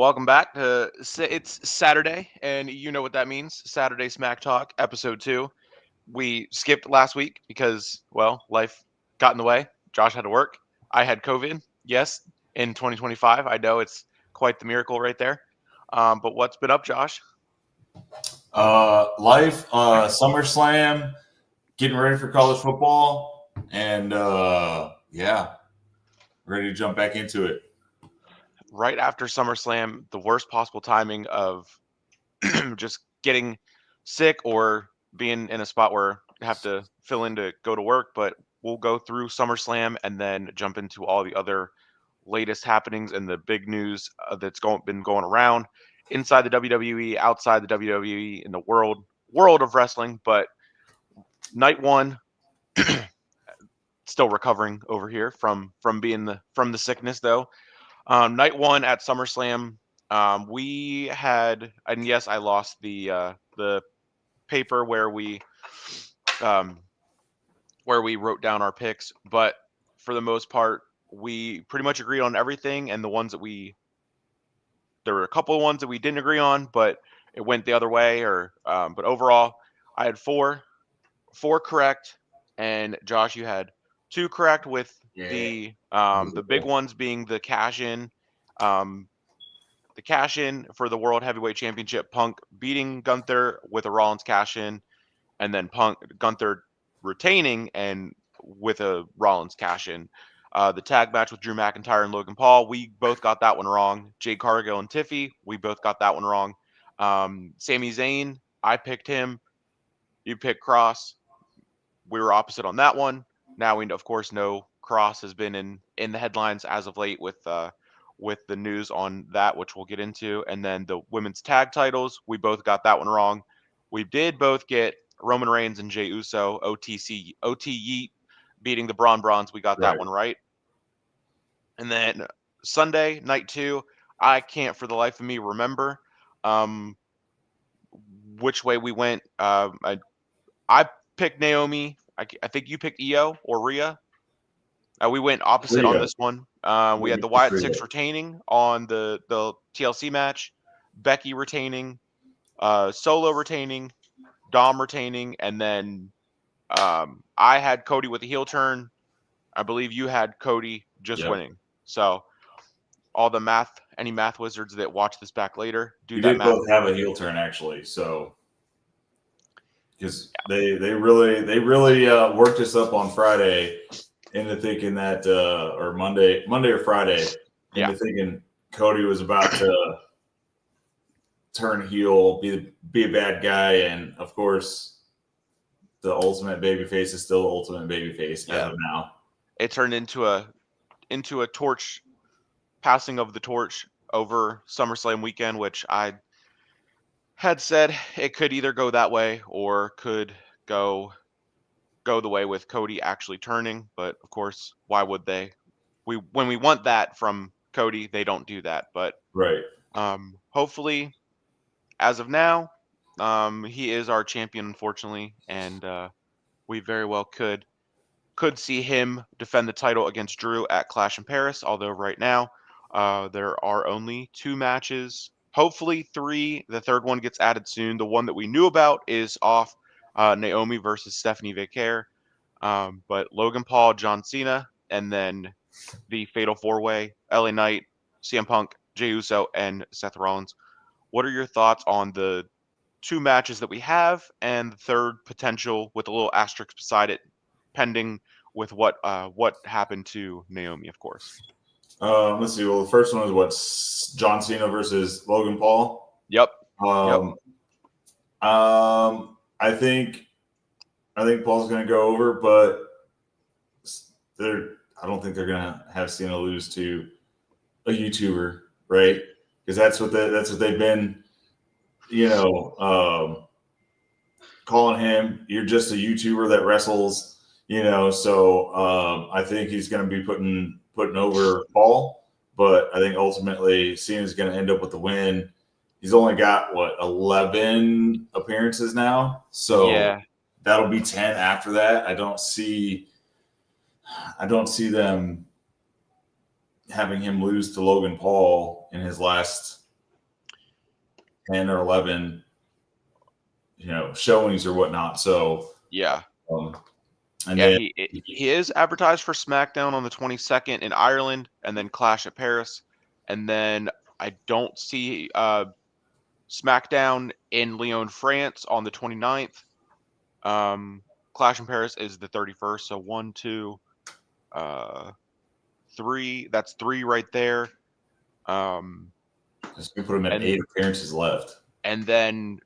Welcome back to it's Saturday, and you know what that means. Saturday Smack Talk, episode 2. We skipped last week because, well, life got in the way. Josh had to work. I had COVID. Yes, in 2025. I know it's quite the miracle right there. But what's been up, Josh? Life, SummerSlam, getting ready for college football, and yeah, ready to jump back into it. Right after SummerSlam, the worst possible timing of just getting sick or being in a spot where you have to fill in to go to work. But we'll go through SummerSlam and then jump into all the other latest happenings and the big news that's been going around inside the WWE, outside the WWE, in the world of wrestling. But night one, still recovering over here from the sickness though. Night one at SummerSlam, we had, and yes, I lost the paper um, where we wrote down our picks, but for the most part, we pretty much agreed on everything. And there were a couple of ones that we didn't agree on, but it went the other way. But overall, I had four correct, and Josh, you had 2 correct with Yeah, the big ones being um, the cash in for the World Heavyweight Championship, Punk beating Gunther with a Rollins cash in, and then Gunther retaining and with a Rollins cash in. The tag match with Drew McIntyre and Logan Paul, we both got that one wrong. Jade Cargill and Tiffy, we both got that one wrong. Sami Zayn, I picked him. You picked Cross. We were opposite on that one. Now we of course know Cross has been in the headlines as of late with the news on that, which we'll get into. And then the women's tag titles, we both got that one wrong. We did both get Roman Reigns and Jey Uso, OT Yeet beating the Braun Brawns. We got that right. one right. And then Sunday, night 2, I can't for the life of me remember which way we went. I picked Naomi. I think you picked Io or Rhea. We went opposite on Rhea. this one. We had the Wyatt Six retaining on the TLC match, Becky retaining, Solo retaining, Dom retaining, and then I had Cody with a heel turn. I believe you had Cody just Yep. winning. So all the any math wizards that watch this back later, do We that did math. both have a heel turn actually, so because they really worked us up on Friday into thinking that or Monday or Friday into thinking Cody was about to turn heel, be a bad guy, and of course the ultimate babyface is still the ultimate babyface as of now. It turned into a torch passing of the torch over SummerSlam weekend, which I had said it could either go that way or could go the way with Cody actually turning. But of course, why would they? When we want that from Cody, they don't do that. But right. Hopefully, as of now, he is our champion, unfortunately, and we very well could see him defend the title against Drew at Clash in Paris. Although right now, there are only 2 matches, hopefully 3. The third one gets added soon. The one that we knew about is off, Naomi versus Stephanie Vaquer. But Logan Paul, John Cena, and then the Fatal 4-Way, LA Knight, CM Punk, Jey Uso, and Seth Rollins. What are your thoughts on the 2 matches that we have and the third potential with a little asterisk beside it, pending with what happened to Naomi, of course? Let's see. Well, the first one is John Cena versus Logan Paul. Yep. I think Paul's going to go over, but I don't think they're going to have Cena lose to a YouTuber, right? Because that's what they've been, calling him. You're just a YouTuber that wrestles, So I think he's going to be putting over Paul, but I think ultimately Cena's going to end up with the win. He's only got 11 appearances now, so that'll be 10 after that. I don't see them having him lose to Logan Paul in his last 10 or 11, showings or whatnot. So Yeah. And then he is advertised for SmackDown on the 22nd in Ireland, and then Clash at Paris, and then I don't see SmackDown in Lyon, France on the 29th. Clash in Paris is the 31st. So 1, 2, 3. That's 3 right there. We put him at 8 appearances left. And then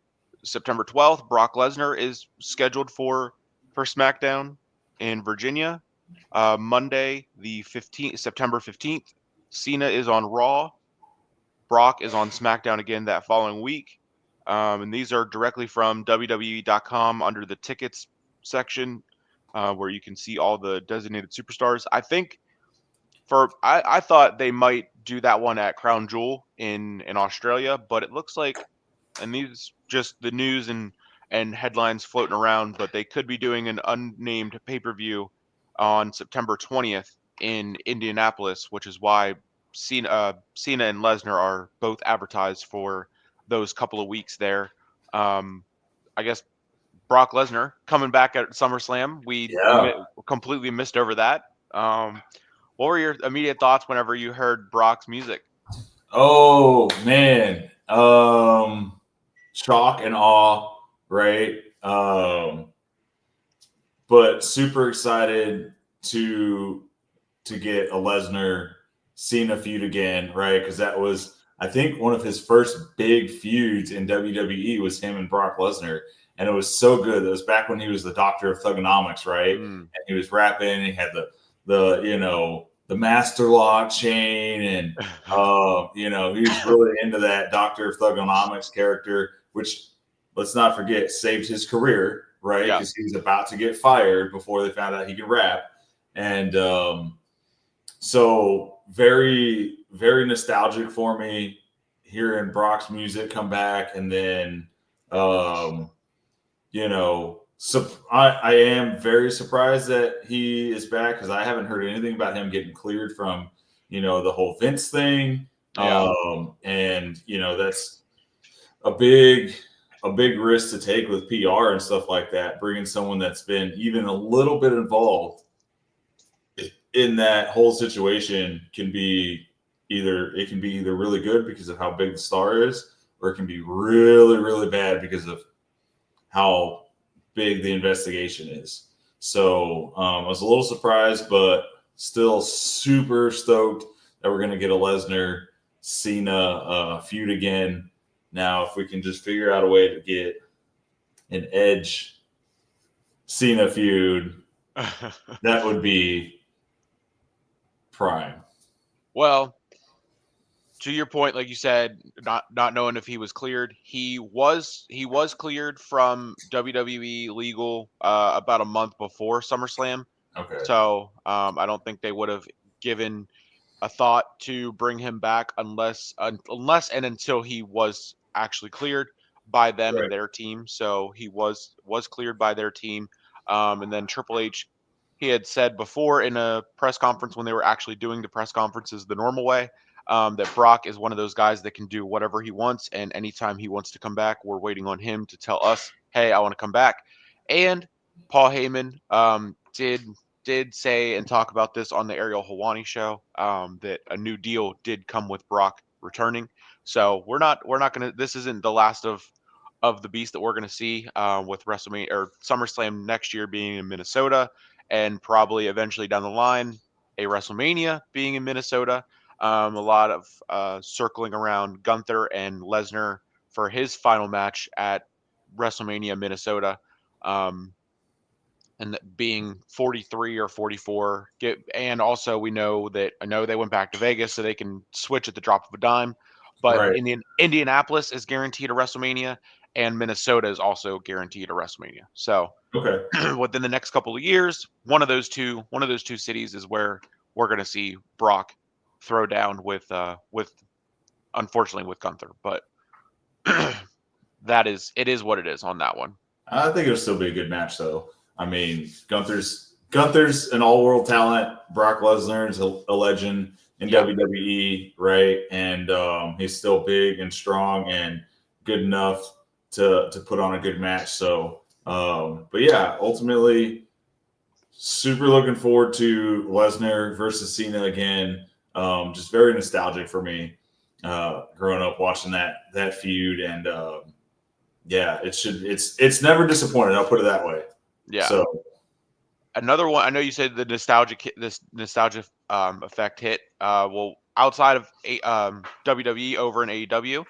September 12th, Brock Lesnar is scheduled for SmackDown in Virginia. Monday, the 15th, September 15th, Cena is on Raw. Brock is on SmackDown again that following week. And these are directly from WWE.com under the tickets section, where you can see all the designated superstars. I think I thought they might do that one at Crown Jewel in Australia, but it looks like, and these just the news and headlines floating around, but they could be doing an unnamed pay-per-view on September 20th in Indianapolis, which is why Cena and Lesnar are both advertised for those couple of weeks there. I guess Brock Lesnar coming back at SummerSlam. We completely missed over that. What were your immediate thoughts whenever you heard Brock's music? Oh man, shock and awe, right? But super excited to get a Lesnar Cena feud again, right? Because that was, I think, one of his first big feuds in WWE was him and Brock Lesnar, and it was so good. It was back when he was the Doctor of Thugonomics, right? And he was rapping. And he had the Master Lock chain, and he was really into that Doctor of Thugonomics character, which, let's not forget, saved his career, right? Because he was about to get fired before they found out he could rap. And so very, very nostalgic for me hearing Brock's music come back. And then, so I am very surprised that he is back, because I haven't heard anything about him getting cleared from, the whole Vince thing. And, that's a big risk to take with PR and stuff like that. Bringing someone that's been even a little bit involved in that whole situation can be either really good because of how big the star is, or it can be really, really bad because of how big the investigation is. So I was a little surprised, but still super stoked that we're going to get a Lesnar Cena feud again. Now, if we can just figure out a way to get an Edge Cena feud, that would be prime. Well, to your point, like you said, not knowing if he was cleared, he was cleared from WWE legal about a month before SummerSlam. Okay. So I don't think they would have given a thought to bring him back unless and until he was actually cleared by them and their team. So he was cleared by their team. And then Triple H, he had said before in a press conference when they were actually doing the press conferences the normal way, that Brock is one of those guys that can do whatever he wants, and anytime he wants to come back, we're waiting on him to tell us, hey, I want to come back. And Paul Heyman did say and talk about this on the Ariel Helwani show, that a new deal did come with Brock returning. So we're not gonna, this isn't the last of the beast that we're gonna see with WrestleMania or SummerSlam next year being in Minnesota, and probably eventually down the line a WrestleMania being in Minnesota. A lot of circling around Gunther and Lesnar for his final match at WrestleMania Minnesota, and being 43 or 44. And also we know that, I know they went back to Vegas so they can switch at the drop of a dime, but Indianapolis is guaranteed a WrestleMania, and Minnesota is also guaranteed a WrestleMania. So within the next couple of years, one of those two cities is where we're going to see Brock throw down with unfortunately with Gunther, but it is what it is on that one. I think it'll still be a good match, though. I mean, Gunther's an all-world talent. Brock Lesnar is a legend in WWE, right? And he's still big and strong and good enough to put on a good match. So, but yeah, ultimately, super looking forward to Lesnar versus Cena again. Just very nostalgic for me, growing up watching that feud, and yeah, it's never disappointed. I'll put it that way. Yeah. So another one. I know you said the this nostalgia effect hit. Well, outside of WWE over in AEW,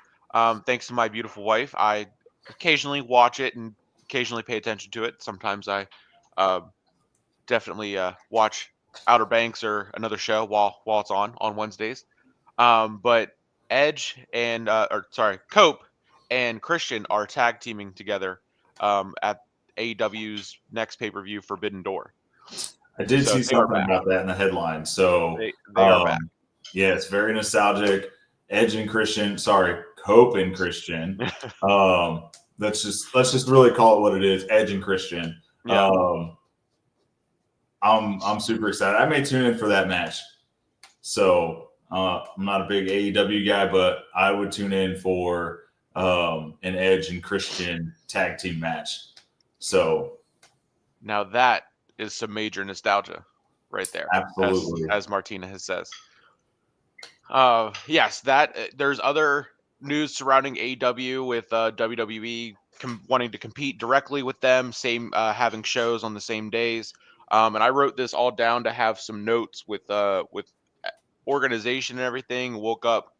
thanks to my beautiful wife, I occasionally watch it and occasionally pay attention to it. Sometimes I definitely watch Outer Banks or another show while it's on Wednesdays. But Edge and Cope and Christian are tag teaming together at AEW's next pay-per-view, Forbidden Door. I did So see they are something back. about that in the headline. So They are back. Yeah, it's very nostalgic. Edge and Christian, sorry, Cope and Christian. Let's just really call it what it is, Edge and Christian. Yeah. I'm super excited. I may tune in for that match. So I'm not a big AEW guy, but I would tune in for an Edge and Christian tag team match. So now that is some major nostalgia right there. Absolutely. As Martina has says. Yes, there's other news surrounding AEW with WWE wanting to compete directly with them, having shows on the same days. And I wrote this all down to have some notes with organization and everything. Woke up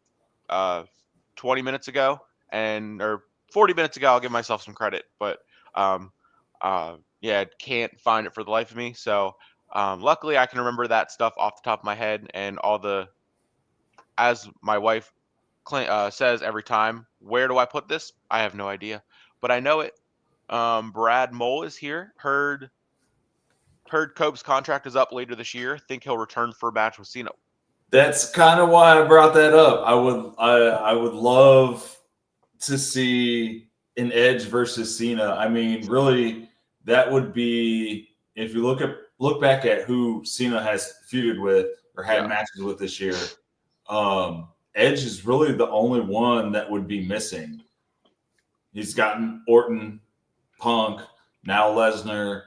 20 minutes ago or 40 minutes ago. I'll give myself some credit, but yeah, can't find it for the life of me. So luckily, I can remember that stuff off the top of my head and as my wife says every time, where do I put this? I have no idea, but I know it. Brad Mole is here. Heard Cope's contract is up later this year. Think he'll return for a match with Cena. That's kind of why I brought that up. I would love to see an Edge versus Cena. I mean, really, that would be, if you look back at who Cena has feuded with or had matches with this year. Edge is really the only one that would be missing. He's gotten Orton, Punk, now Lesnar.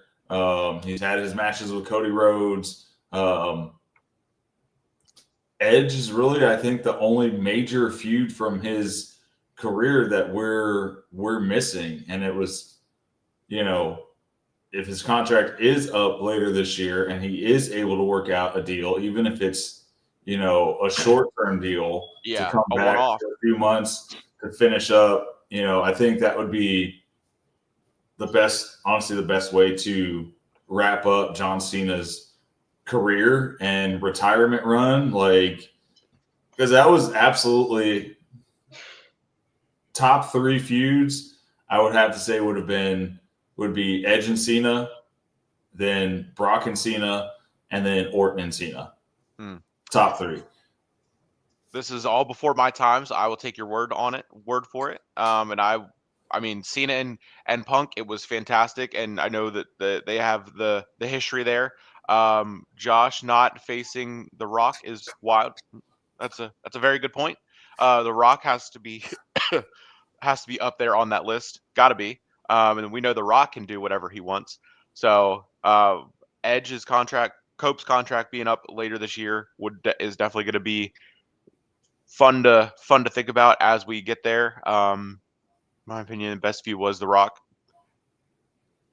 He's had his matches with Cody Rhodes. Edge is really, I think, the only major feud from his career that we're missing. And it was, if his contract is up later this year and he is able to work out a deal, even if it's a short-term deal to come back for a few months to finish up, I think that would be the best way to wrap up John Cena's career and retirement run. Because that was absolutely top 3 feuds, I would have to say would be Edge and Cena, then Brock and Cena, and then Orton and Cena. Top 3. This is all before my time, so I will take your word for it. And I mean, Cena and Punk, it was fantastic, and I know that they have the history there. Josh not facing The Rock is wild. That's a very good point. The Rock has to be up there on that list. Got to be. And we know The Rock can do whatever he wants. So Edge's contract, Cope's contract being up later this year is definitely going to be fun to think about as we get there. My opinion, the best feud was The Rock.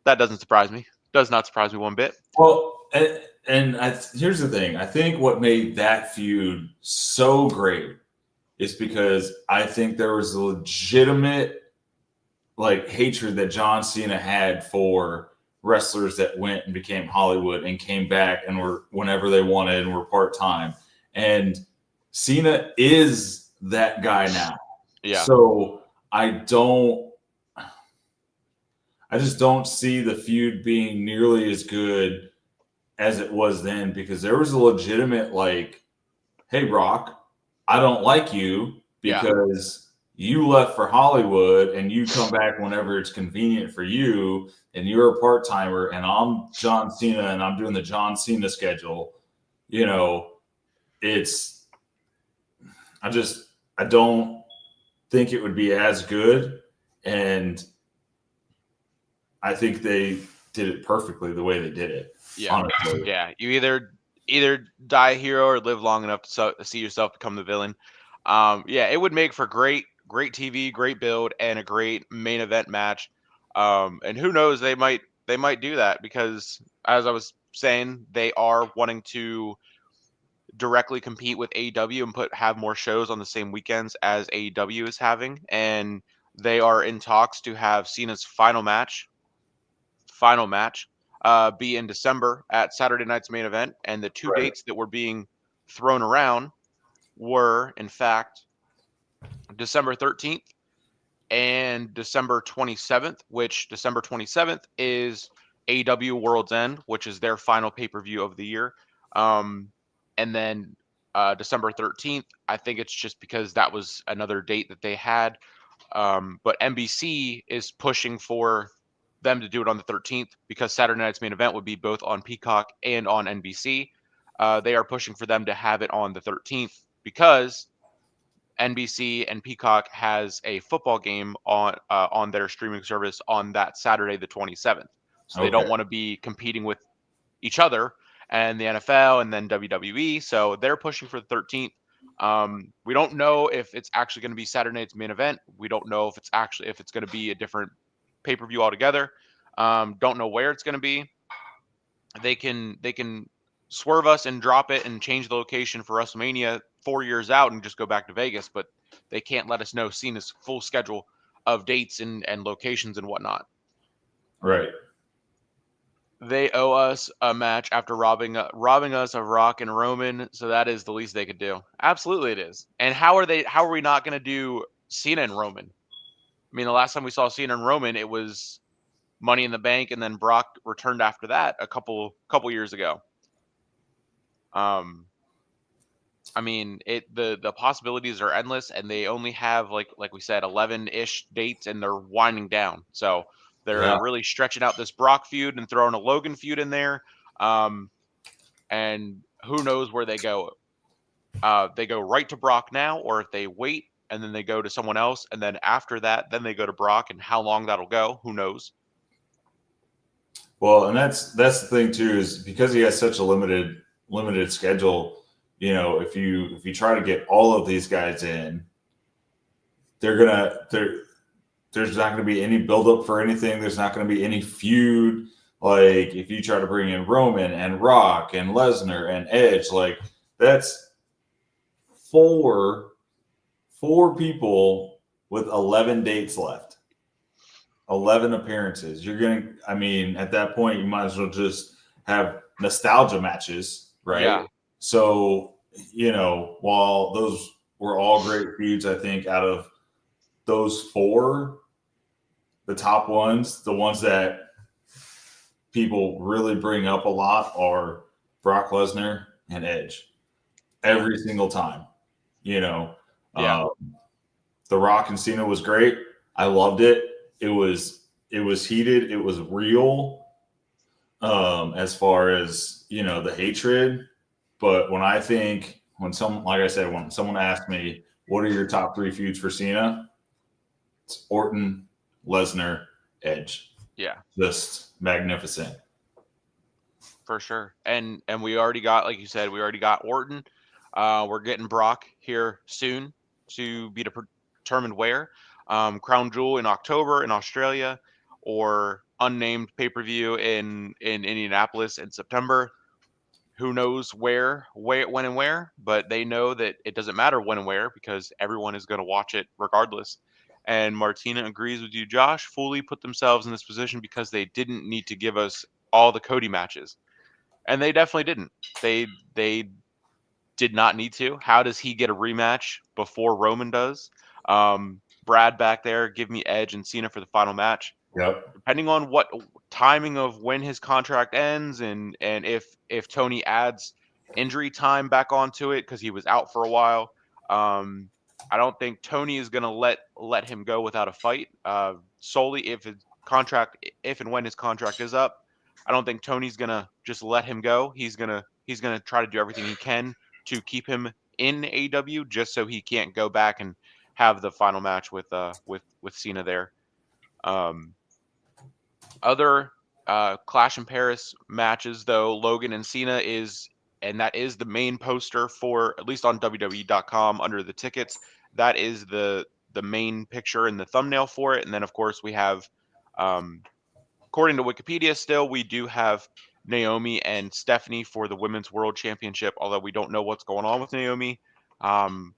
That doesn't surprise me. Does not surprise me one bit. Well, here's the thing. I think what made that feud so great is because I think there was a legitimate hatred that John Cena had for wrestlers that went and became Hollywood and came back and were whenever they wanted and were part-time. And Cena is that guy now. Yeah. So I just don't see the feud being nearly as good as it was then, because there was a legitimate hey, Rock, I don't like you because you left for Hollywood and you come back whenever it's convenient for you, and you're a part-timer, and I'm John Cena and I'm doing the John Cena schedule. I don't think it would be as good And I think they did it perfectly the way they did it. Yeah. Honestly. Yeah. You either die a hero or live long enough to see yourself become the villain. Yeah, it would make for great TV, great build, and a great main event match. And who knows, they might do that because, as I was saying, they are wanting to directly compete with AEW and have more shows on the same weekends as AEW is having, and they are in talks to have Cena's final match be in December at Saturday night's main event. And the two Right. dates that were being thrown around were, in fact, December 13th and December 27th, which December 27th is AEW World's End, which is their final pay-per-view of the year. And then December 13th, I think it's just because that was another date that they had. But NBC is pushing for them to do it on the 13th because Saturday night's main event would be both on Peacock and on NBC. They are pushing for them to have it on the 13th because NBC and Peacock has a football game on their streaming service on that Saturday, the 27th. So they don't want to be competing with each other and the NFL and then WWE. So they're pushing for the 13th. We don't know if it's actually going to be Saturday night's main event. We don't know if it's going to be a different pay-per-view altogether. Don't know where it's going to be. They can swerve us and drop it and change the location for WrestleMania 4 years out and just go back to Vegas, but they can't let us know Cena's full schedule of dates and locations and whatnot. Right. They owe us a match after robbing us of Rock and Roman, so that is the least they could do. Absolutely, it is. And how are we not going to do Cena and Roman? I mean, the last time we saw Cena and Roman, it was Money in the Bank, and then Brock returned after that a couple years ago. I mean, the possibilities are endless, and they only have like we said 11-ish dates, and they're winding down. So they're really stretching out this Brock feud and throwing a Logan feud in there. And who knows where they go? They go right to Brock now, or if they wait and then they go to someone else, and then after that, then they go to Brock, and how long that'll go, who knows? Well, and that's the thing too, is because he has such a limited schedule. You know, if you try to get all of these guys in, there's not going to be any buildup for anything. There's not going to be any feud. Like if you try to bring in Roman and Rock and Lesnar and Edge, like that's four people with 11 dates left, 11 appearances. I mean, at that point, you might as well just have nostalgia matches, right? Yeah. So, you know, while those were all great feuds, I think out of those four, the top ones, the ones that people really bring up a lot are Brock Lesnar and Edge every single time. You know, The Rock and Cena was great. I loved it. It was heated. It was real. As far as, you know, the hatred. But when someone asked me, what are your top 3 feuds for Cena? It's Orton, Lesnar, Edge. Yeah. Just magnificent. For sure. And we already got, like you said, Orton. We're getting Brock here soon to be determined where. Crown Jewel in October in Australia, or unnamed pay-per-view in Indianapolis in September. Who knows when and where, but they know that it doesn't matter when and where because everyone is going to watch it regardless. And Martina agrees with you, Josh, fully put themselves in this position because they didn't need to give us all the Cody matches. And they definitely didn't. They did not need to. How does he get a rematch before Roman does? Brad back there, give me Edge and Cena for the final match. Yep. Depending on what timing of when his contract ends and if Tony adds injury time back onto it because he was out for a while, I don't think Tony is going to let him go without a fight. Solely if and when his contract is up, I don't think Tony's going to just let him go. He's going to try to do everything he can to keep him in AEW just so he can't go back and have the final match with Cena there. Other Clash in Paris matches, though, Logan and Cena and that is the main poster for, at least on WWE.com under the tickets. That is the main picture and the thumbnail for it. And then, of course, we have, according to Wikipedia, still we do have Naomi and Stephanie for the Women's World Championship. Although we don't know what's going on with Naomi.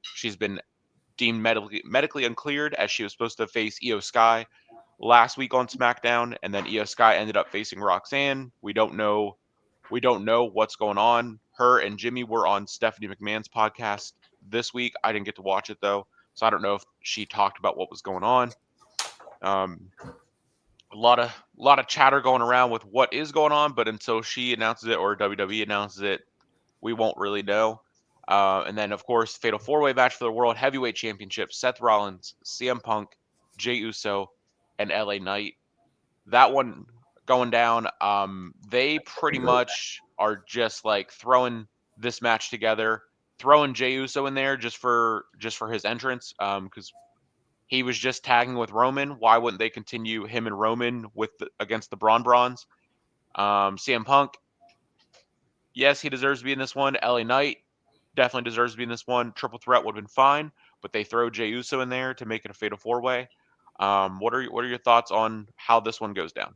She's been deemed medically uncleared, as she was supposed to face Io Sky last week on SmackDown, and then Io Sky ended up facing Roxanne. We don't know what's going on. Her and Jimmy were on Stephanie McMahon's podcast this week. I didn't get to watch it though, so I don't know if she talked about what was going on. A lot of chatter going around with what is going on, but until she announces it or WWE announces it, we won't really know. And then, of course, fatal four-way match for the World Heavyweight Championship: Seth Rollins, CM Punk, Jey Uso, and LA Knight. That one going down. They pretty much are just like throwing this match together, throwing Jey Uso in there just for his entrance. Because he was just tagging with Roman. Why wouldn't they continue him and Roman against the Brawns? CM Punk, yes, he deserves to be in this one. LA Knight definitely deserves to be in this one. Triple threat would have been fine, but they throw Jey Uso in there to make it a fatal four-way. What are your thoughts on how this one goes down?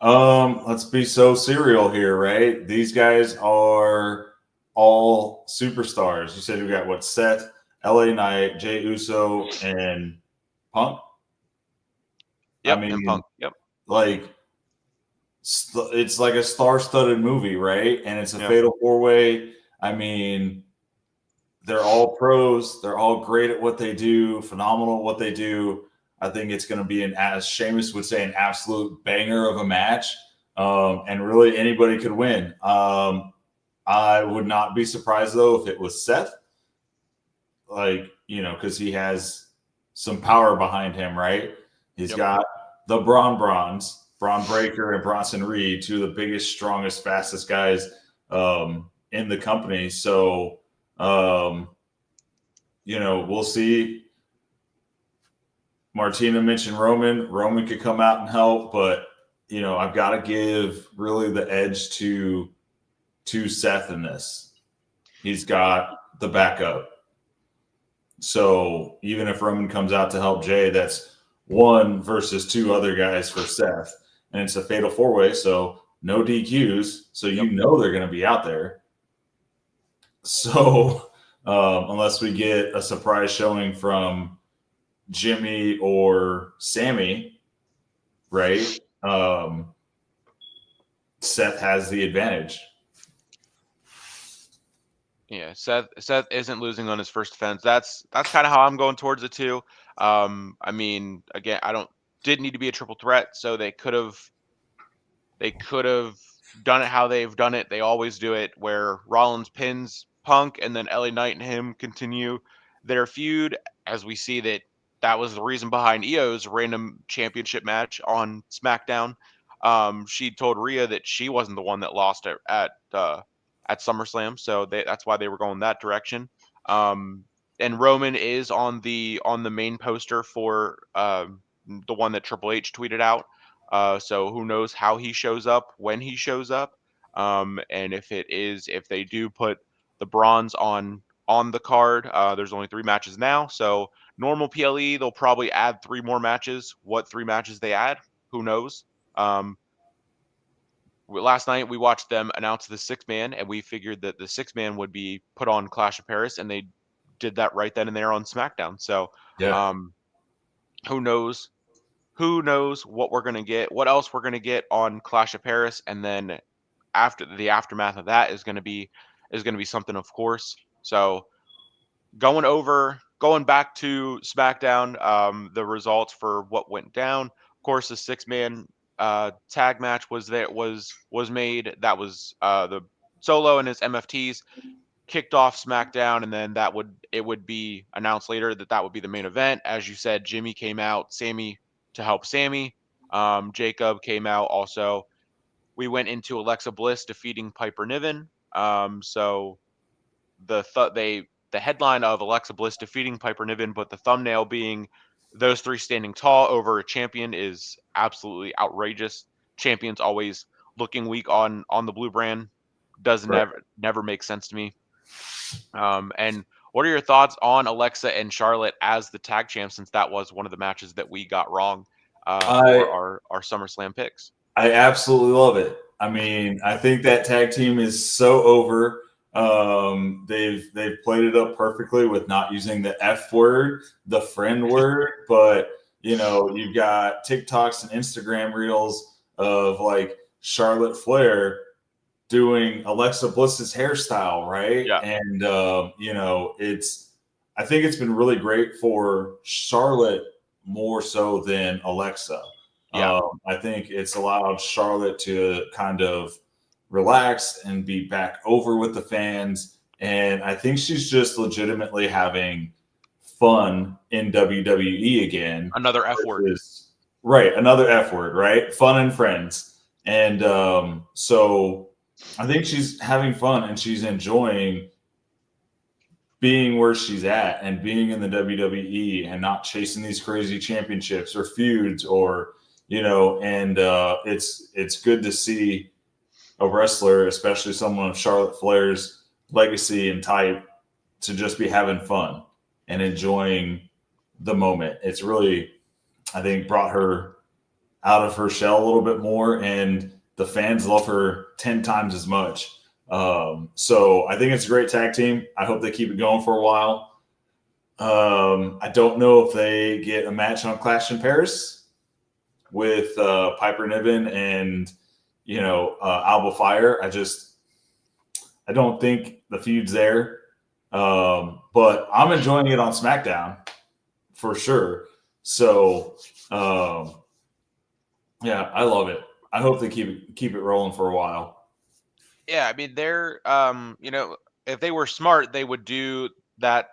Let's be so serial here, right? These guys are all superstars. You said we got what? Seth, LA Knight, Jey Uso, and Punk. Yep, and Punk. Yep. Like it's like a star-studded movie, right? And it's a fatal four-way. I mean, they're all pros. They're all great at what they do. Phenomenal at what they do. I think it's going to be as Sheamus would say, an absolute banger of a match. And really anybody could win. I would not be surprised though if it was Seth, because he has some power behind him, right? He's got the Brawns, Braun Breaker and Bronson Reed, two of the biggest, strongest, fastest guys in the company. So, we'll see. Martina mentioned Roman. Roman could come out and help, but I've got to give really the edge to Seth in this. He's got the backup. So even if Roman comes out to help Jey, that's one versus two other guys for Seth. And it's a fatal four-way, so no DQs. So they're going to be out there. So unless we get a surprise showing from Jimmy or Sammy, right? Seth has the advantage. Yeah, Seth isn't losing on his first defense. That's kind of how I'm going towards it too. I mean, again, didn't need to be a triple threat, so they could have done it how they've done it. They always do it, where Rollins pins Punk and then LA Knight and him continue their feud. As we see that was the reason behind Io's random championship match on SmackDown. She told Rhea that she wasn't the one that lost at SummerSlam, so that's why they were going that direction. And Roman is on the main poster for the one that Triple H tweeted out. So who knows how he shows up, when he shows up, and if they do put the Brawns on the card. There's only 3 matches now, so normal PLE they'll probably add 3 more matches. What 3 matches they add, who knows? Last night we watched them announce the 6-man, and we figured that the 6-man would be put on Clash of Paris, and they did that right then and there on SmackDown. So who knows what we're going to get, what else we're going to get on Clash of Paris, and then after the aftermath of that is going to be something, of course. So going back to SmackDown, the results for what went down. Of course, the 6-man tag match was made. That was the Solo and his MFTs kicked off SmackDown, and then it would be announced later that would be the main event. As you said, Jimmy came out, Sammy to help Sammy. Jacob came out also. We went into Alexa Bliss defeating Piper Niven. So the headline of Alexa Bliss defeating Piper Niven, but the thumbnail being those three standing tall over a champion is absolutely outrageous. Champion's always looking weak on the blue brand. Does Right. never make sense to me. And what are your thoughts on Alexa and Charlotte as the tag champs, since that was one of the matches that we got wrong for our SummerSlam picks? I absolutely love it. I mean, I think that tag team is so over. They've played it up perfectly with not using the F word, the friend word, but you've got TikToks and Instagram reels of like Charlotte Flair doing Alexa Bliss's hairstyle, right? Yeah. And I think it's been really great for Charlotte more so than Alexa. Yeah. I think it's allowed Charlotte to kind of relax and be back over with the fans. And I think she's just legitimately having fun in WWE again. Another F word. Right. Another F word, right? Fun and friends. And so I think she's having fun and she's enjoying being where she's at and being in the WWE and not chasing these crazy championships or feuds or, and it's good to see a wrestler, especially someone of Charlotte Flair's legacy and type, to just be having fun and enjoying the moment. It's really, I think, brought her out of her shell a little bit more, and the fans love her 10 times as much. So I think it's a great tag team. I hope they keep it going for a while. I don't know if they get a match on Clash in Paris with Piper Niven and Alba Fire. I don't think the feud's there. But I'm enjoying it on SmackDown for sure. So yeah, I love it. I hope they keep it rolling for a while. Yeah, I mean, they're if they were smart, they would do the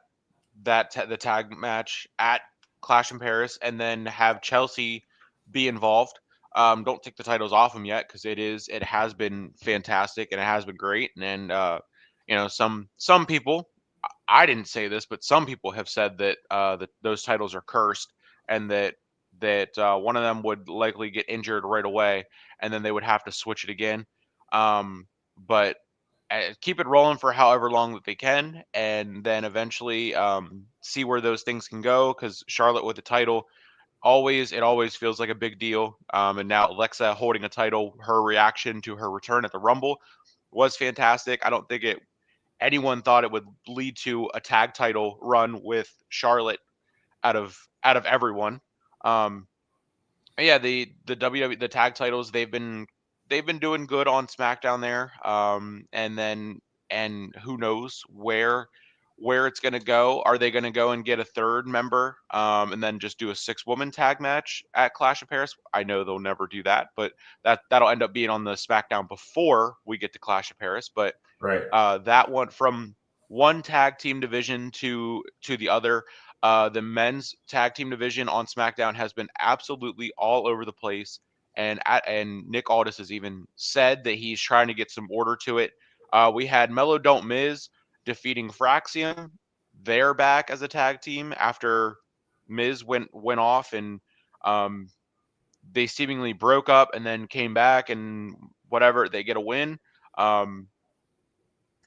tag match at Clash in Paris and then have Chelsea be involved. Don't take the titles off them yet, because it has been fantastic and it has been great. And some people, I didn't say this, but some people have said that that those titles are cursed, and that one of them would likely get injured right away, and then they would have to switch it again. But keep it rolling for however long that they can, and then eventually see where those things can go. Because Charlotte with the title, it always feels like a big deal. And now Alexa holding a title, her reaction to her return at the Rumble was fantastic. I don't think anyone thought it would lead to a tag title run with Charlotte out of everyone. Yeah, the WWE, the tag titles, they've been doing good on SmackDown there. And who knows where it's going to go. Are they going to go and get a third member and then just do a 6-woman tag match at Clash of Paris? I know they'll never do that, but that'll end up being on the SmackDown before we get to Clash of Paris. But Right. that one, from one tag team division to the other, the men's tag team division on SmackDown has been absolutely all over the place. And Nick Aldis has even said that he's trying to get some order to it. We had Mello Don't Miz defeating Fraxium. They're back as a tag team after Miz went off, and they seemingly broke up and then came back, and whatever, they get a win.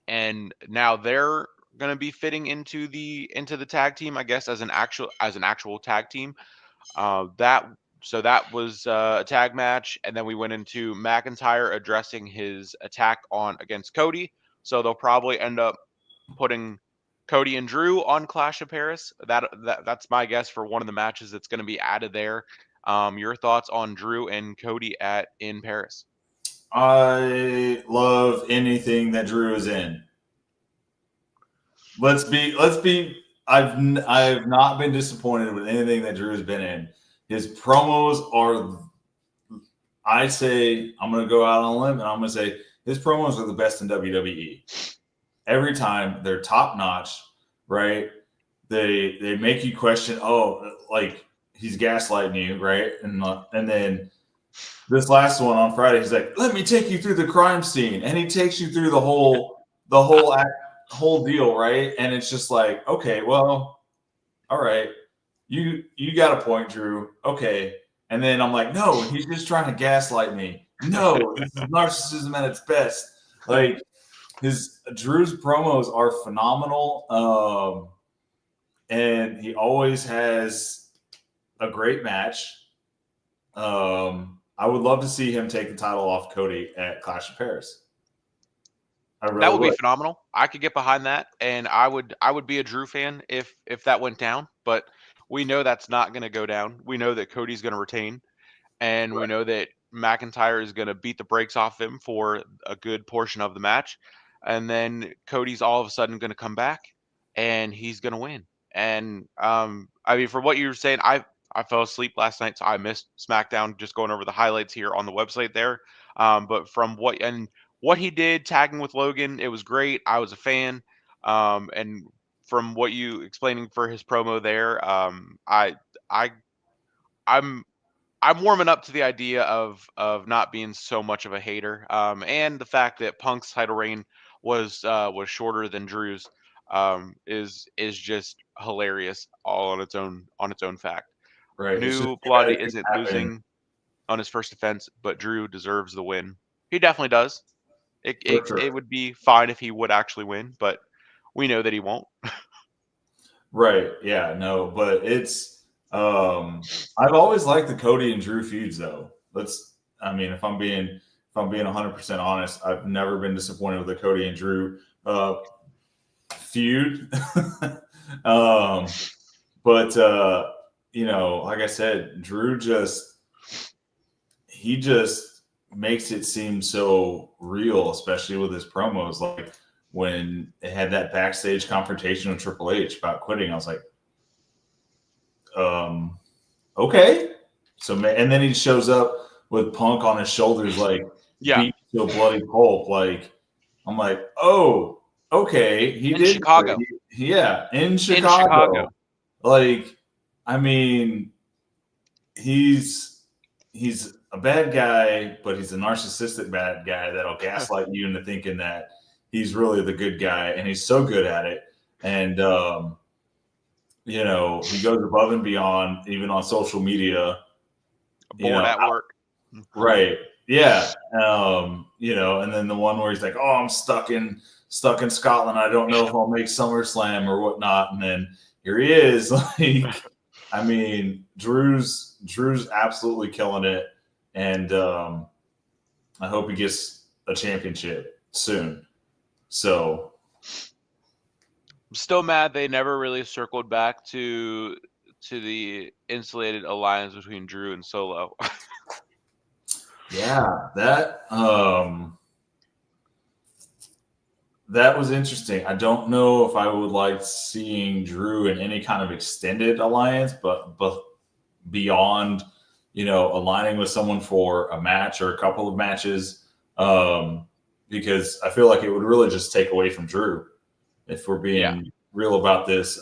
And now they're going to be fitting into the tag team, I guess, as an actual tag team. That was a tag match, and then we went into McIntyre addressing his attack against Cody. So they'll probably end up putting Cody and Drew on Clash of Paris. That's my guess for one of the matches that's going to be added there. Your thoughts on Drew and Cody in Paris? I love anything that Drew is in. Let's be. I've not been disappointed with anything that Drew has been in. His promos are. I say I'm going to go out on a limb and I'm going to say his promos are the best in WWE. Every time they're top notch, right? They make you question. Oh, like he's gaslighting you, right? And then this last one on Friday, he's like, "Let me take you through the crime scene," and he takes you through the whole deal, right? And it's just like, okay, well, all right. you got a point, Drew. Okay. And then I'm like, no, he's just trying to gaslight me. No, this is narcissism at its best. Like Drew's promos are phenomenal. And he always has a great match. I would love to see him take the title off Cody at Clash of Paris. That would be phenomenal. I could get behind that, and I would be a Drew fan if that went down. But we know that's not going to go down. We know that Cody's going to retain, and we know that McIntyre is going to beat the brakes off him for a good portion of the match, and then Cody's all of a sudden going to come back, and he's going to win. And I mean, for what you were saying, I fell asleep last night, so I missed SmackDown. Just going over the highlights here on the website there. But from what he did tagging with Logan, it was great. I was a fan. And from what you explaining for his promo there, I'm warming up to the idea of not being so much of a hater. And the fact that Punk's title reign was shorter than Drew's is just hilarious all on its own fact. Right. New blood isn't losing on his first defense, but Drew deserves the win. He definitely does. It would be fine if he would actually win, but we know that he won't. Right. Yeah. No. But it's. I've always liked the Cody and Drew feuds, though. I mean, if I'm being 100% honest, I've never been disappointed with the Cody and Drew feud. But you know, like I said, Drew just makes it seem so real, especially with his promos. Like when they had that backstage confrontation with Triple H about quitting, I was like, okay. So, and then he shows up with Punk on his shoulders, like beat to a bloody pulp. Like, I'm like, oh, okay. He did Chicago. In Chicago. Like, I mean, he's a bad guy, but he's a narcissistic bad guy that'll gaslight you into thinking that he's really the good guy, and he's so good at it. And you know, he goes above and beyond, even on social media. At work. Right. Yeah. You know, and then the one where he's like, oh, I'm stuck in Scotland. I don't know if I'll make SummerSlam or whatnot. And then here he is. Like, I mean, Drew's absolutely killing it. And I hope he gets a championship soon. So I'm still mad they never really circled back to the insulated alliance between Drew and Solo. Yeah, that was interesting. I don't know if I would like seeing Drew in any kind of extended alliance, but beyond, you know, aligning with someone for a match or a couple of matches, because I feel like it would really just take away from Drew. If we're being real about this,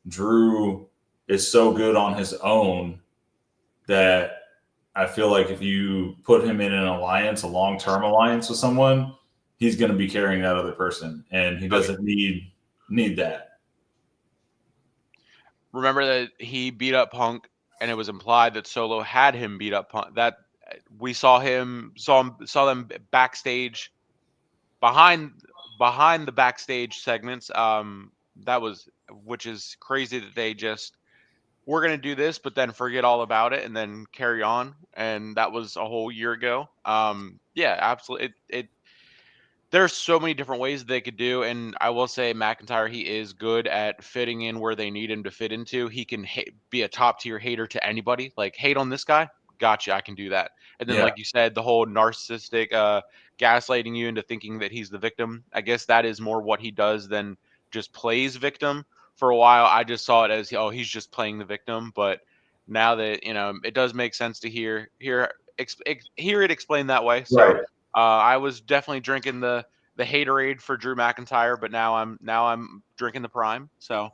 Drew is so good on his own that I feel like if you put him in an alliance, a long-term alliance with someone, he's going to be carrying that other person, and he doesn't need that. Remember that he beat up Punk, and it was implied that Solo had him beat up Punk. That we saw them backstage behind the backstage segments. Which is crazy that they just, we're going to do this, but then forget all about it and then carry on. And that was a whole year ago. Yeah, absolutely. There's so many different ways they could do. And I will say McIntyre, he is good at fitting in where they need him to fit into. He can be a top tier hater to anybody. Like, hate on this guy. Gotcha. I can do that. And then, like you said, the whole narcissistic, gaslighting you into thinking that he's the victim. I guess that is more what he does than just plays victim. For a while, I just saw it as, oh, he's just playing the victim. But now that, you know, it does make sense to hear it explained that way. So Right. I was definitely drinking the haterade for Drew McIntyre, but now I'm drinking the prime. So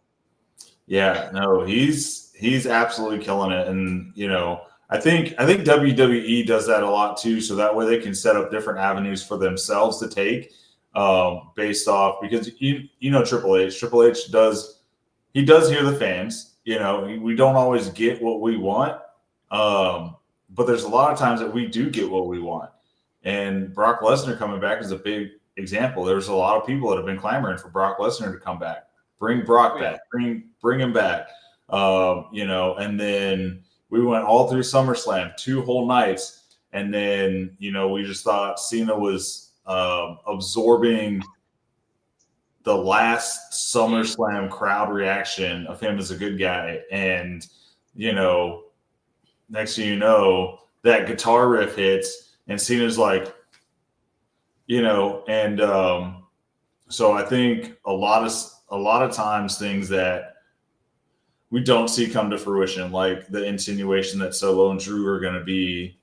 yeah, no, he's absolutely killing it. And, you know, I think WWE does that a lot too, so that way they can set up different avenues for themselves to take based off, because you know Triple H does hear the fans, we don't always get what we want. But there's a lot of times that we do get what we want. And Brock Lesnar coming back is a big example. There's a lot of people that have been clamoring for Brock Lesnar to come back. Bring Brock back. Bring him back. And then we went all through SummerSlam, 2 whole nights. And then, we just thought Cena was absorbing the last SummerSlam crowd reaction of him as a good guy. And, next thing you know, that guitar riff hits and Cena's like, so I think a lot of times things that we don't see come to fruition, like the insinuation that Solo and Drew are going to be,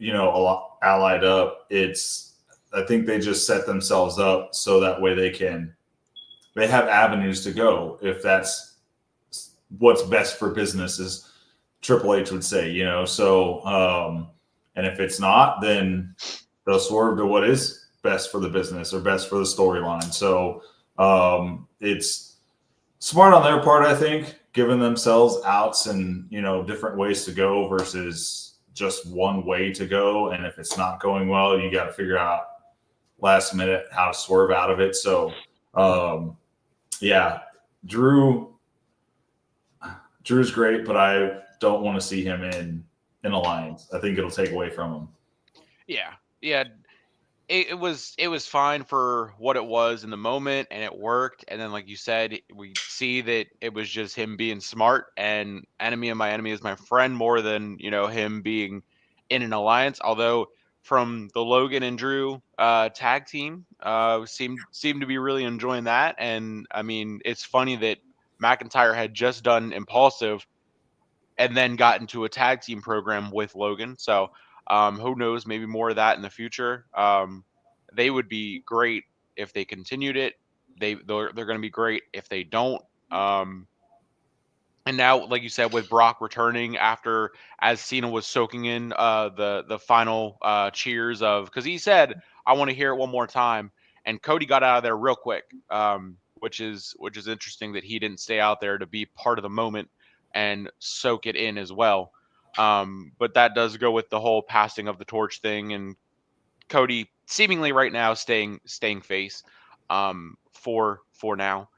a lot allied up. I think they just set themselves up so that way they have avenues to go if that's what's best for business, as Triple H would say, So, and if it's not, then they'll swerve to what is best for the business or best for the storyline. So, it's smart on their part, I think, giving themselves outs and different ways to go versus just one way to go. And if it's not going well, you got to figure out last minute how to swerve out of it. So, Drew's great, but I don't want to see him in Alliance. I think it'll take away from him. Yeah. It was fine for what it was in the moment, and it worked. And then, like you said, we see that it was just him being smart and enemy of my enemy is my friend more than him being in an alliance. Although from the Logan and Drew tag team, seemed to be really enjoying that. And I mean, it's funny that McIntyre had just done Impulsive and then got into a tag team program with Logan. So. Who knows? Maybe more of that in the future. They would be great if they continued it. They're going to be great if they don't. And now, like you said, with Brock returning as Cena was soaking in the final cheers because he said, "I want to hear it one more time," and Cody got out of there real quick, which is interesting that he didn't stay out there to be part of the moment and soak it in as well. But that does go with the whole passing of the torch thing, and Cody seemingly right now staying face for now.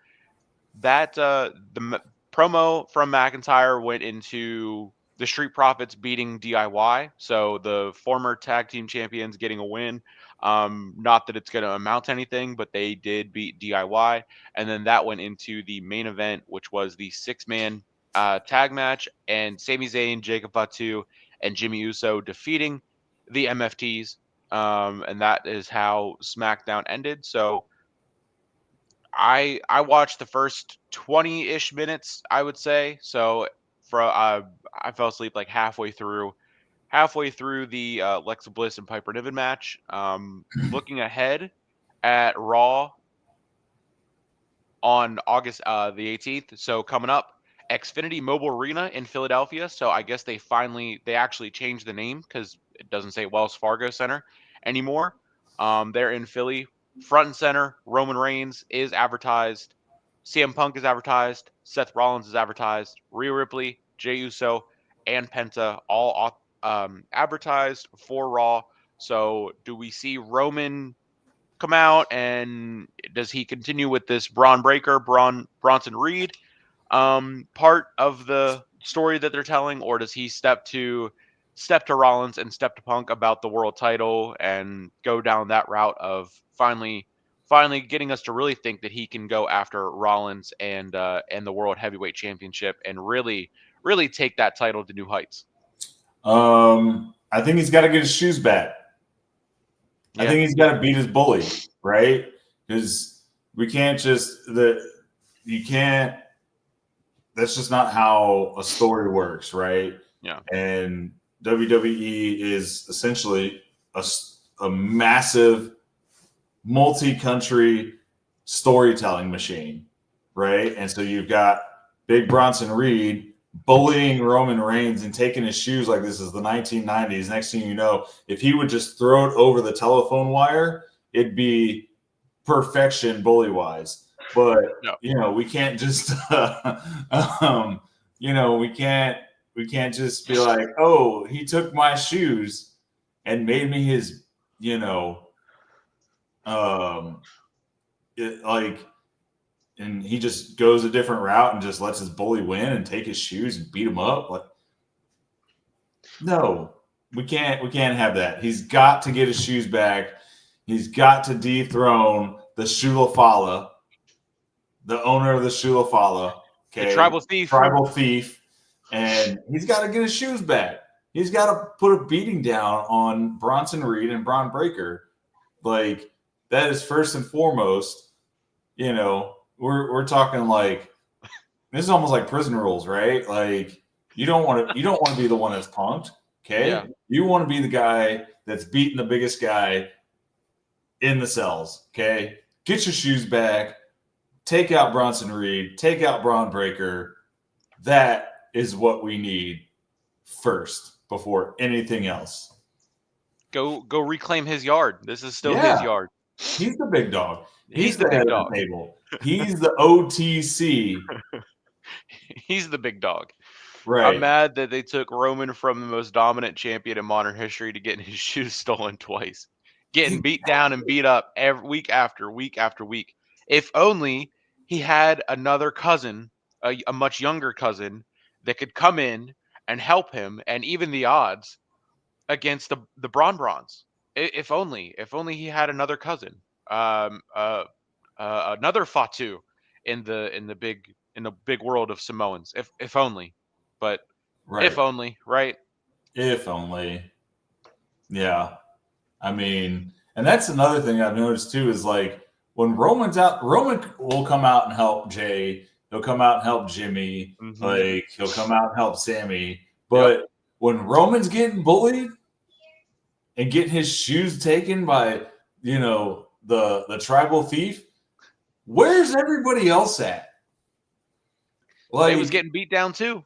That the promo from McIntyre went into the Street Profits beating DIY, so the former tag team champions getting a win. Not that it's going to amount to anything, but they did beat DIY, and then that went into the main event, which was the 6-man tag match, and Sami Zayn, Jacob Fatu, and Jimmy Uso defeating the MFTs, and that is how SmackDown ended. So I watched the first 20-ish minutes, I would say. So I fell asleep like halfway through the Alexa Bliss and Piper Niven match. Looking ahead at Raw on August the 18th. So coming up, Xfinity Mobile Arena in Philadelphia. So I guess they actually changed the name because it doesn't say Wells Fargo Center anymore. They're in Philly. Front and center, Roman Reigns is advertised. CM Punk is advertised. Seth Rollins is advertised. Rhea Ripley, Jey Uso, and Penta all advertised for Raw. So do we see Roman come out, and does he continue with this Braun Breaker, Bronson Reed part of the story that they're telling, or does he step to Rollins and step to Punk about the world title and go down that route of finally getting us to really think that he can go after Rollins and the World Heavyweight Championship and really take that title to new heights? I think he's got to get his shoes back. Yeah. I think he's got to beat his bully, right? Because that's just not how a story works, right? Yeah. And WWE is essentially a massive multi-country storytelling machine, right? And so you've got Big Bronson Reed bullying Roman Reigns and taking his shoes like this is the 1990s. Next thing you know, if he would just throw it over the telephone wire, it'd be perfection bully-wise. But, we can't just we can't just be like, oh, he took my shoes and made me his, um, like, and he just goes a different route and just lets his bully win and take his shoes and beat him up. Like, no, we can't have that. He's got to get his shoes back. He's got to dethrone the Shulafala, the owner of the Shulafala. Okay, the tribal thief. Tribal thief. And he's got to get his shoes back. He's got to put a beating down on Bronson Reed and Braun Breaker. Like, that is first and foremost. We're talking like, this is almost like prison rules, right? Like, you don't want to be the one that's punked. Okay, Yeah. You want to be the guy that's beating the biggest guy in the cells. Okay, get your shoes back. Take out Bronson Reed. Take out Braun Breaker. That is what we need first before anything else. Go reclaim his yard. This is still his yard. He's the big dog. He's the big dog. Table. He's the OTC. He's the big dog. Right. I'm mad that they took Roman from the most dominant champion in modern history to getting his shoes stolen twice, getting beat down and beat up every week after week after week. If only he had another cousin, a much younger cousin, that could come in and help him and even the odds against the Bronze. If only he had another cousin, another Fatu in the big world of Samoans. If only. But right. If only, right? If only. Yeah. I mean, and that's another thing I've noticed too is like when Roman's out, Roman will come out and help Jay. He'll come out and help Jimmy. Mm-hmm. Like, he'll come out and help Sammy. But when Roman's getting bullied and getting his shoes taken by, the tribal thief, where's everybody else at? Like, he was getting beat down too.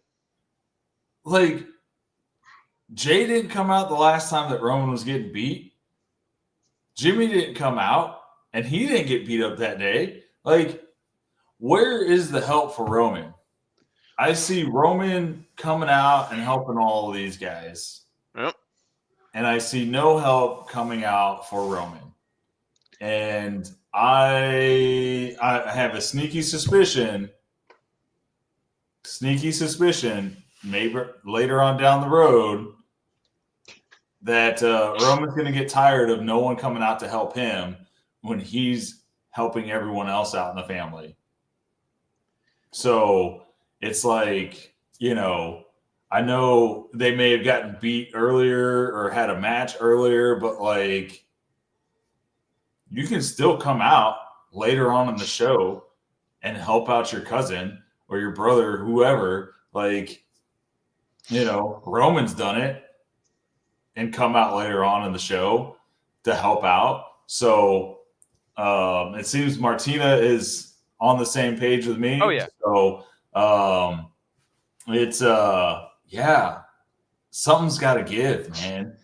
Like, Jay didn't come out the last time that Roman was getting beat. Jimmy didn't come out, and he didn't get beat up that day. Like, where is the help for Roman? I see Roman coming out and helping all of these guys. Yep. And I see no help coming out for Roman. And I have a sneaky suspicion, maybe later on down the road, that Roman's going to get tired of no one coming out to help him when he's helping everyone else out in the family. So it's like, I know they may have gotten beat earlier or had a match earlier, but like, you can still come out later on in the show and help out your cousin or your brother, whoever. Like, Roman's done it and come out later on in the show to help out. So it seems Martina is on the same page with me. Oh, yeah. So it's something's got to give, man.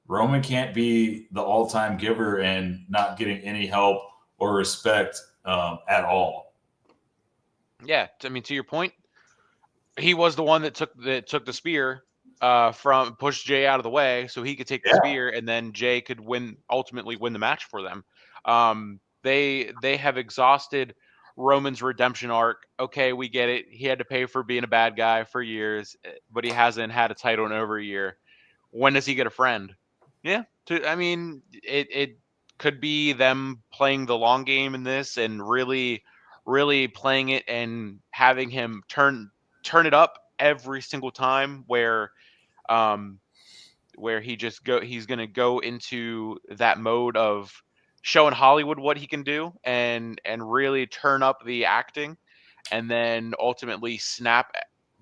Roman can't be the all-time giver and not getting any help or respect at all. Yeah, I mean, to your point, he was the one that took the spear pushed Jay out of the way so he could take the spear, and then Jay could ultimately win the match for them. They have exhausted Roman's redemption arc. Okay, we get it. He had to pay for being a bad guy for years, but he hasn't had a title in over a year. When does he get a friend? Yeah, it could be them playing the long game in this and really, really playing it and having him turn it up every single time where he's going to go into that mode of showing Hollywood what he can do and really turn up the acting, and then ultimately snap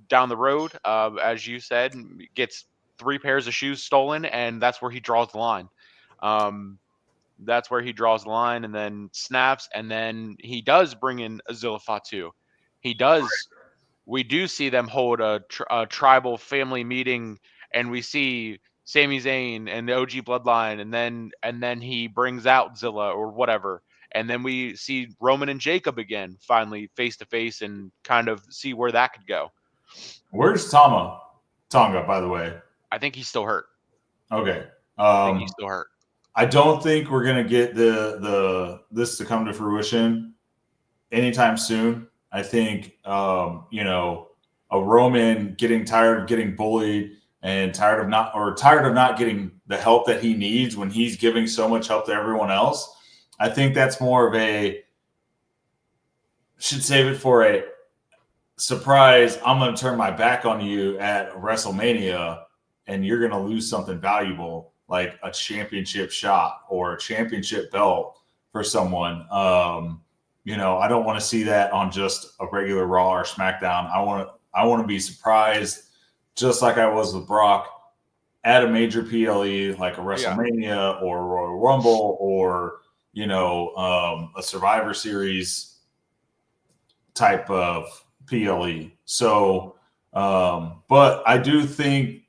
down the road, as you said, gets 3 pairs of shoes stolen, and that's where he draws the line. That's where he draws the line and then snaps, and then he does bring in Azilla Fatu. We do see them hold a tribal family meeting, and we see Sami Zayn and the OG Bloodline, and then he brings out Zilla or whatever, and then we see Roman and Jacob again, finally face to face, and kind of see where that could go. Where's Tonga, by the way? I think he's still hurt. Okay. I think he's still hurt. I don't think we're gonna get this to come to fruition anytime soon. I think a Roman getting tired of getting bullied and tired of not getting the help that he needs when he's giving so much help to everyone else. I think that's more of should save it for a surprise. I'm going to turn my back on you at WrestleMania and you're going to lose something valuable like a championship shot or a championship belt for someone. I don't want to see that on just a regular Raw or SmackDown. I want to be surprised, just like I was with Brock, at a major PLE like a WrestleMania or Royal Rumble or a Survivor Series type of PLE. So, but I do think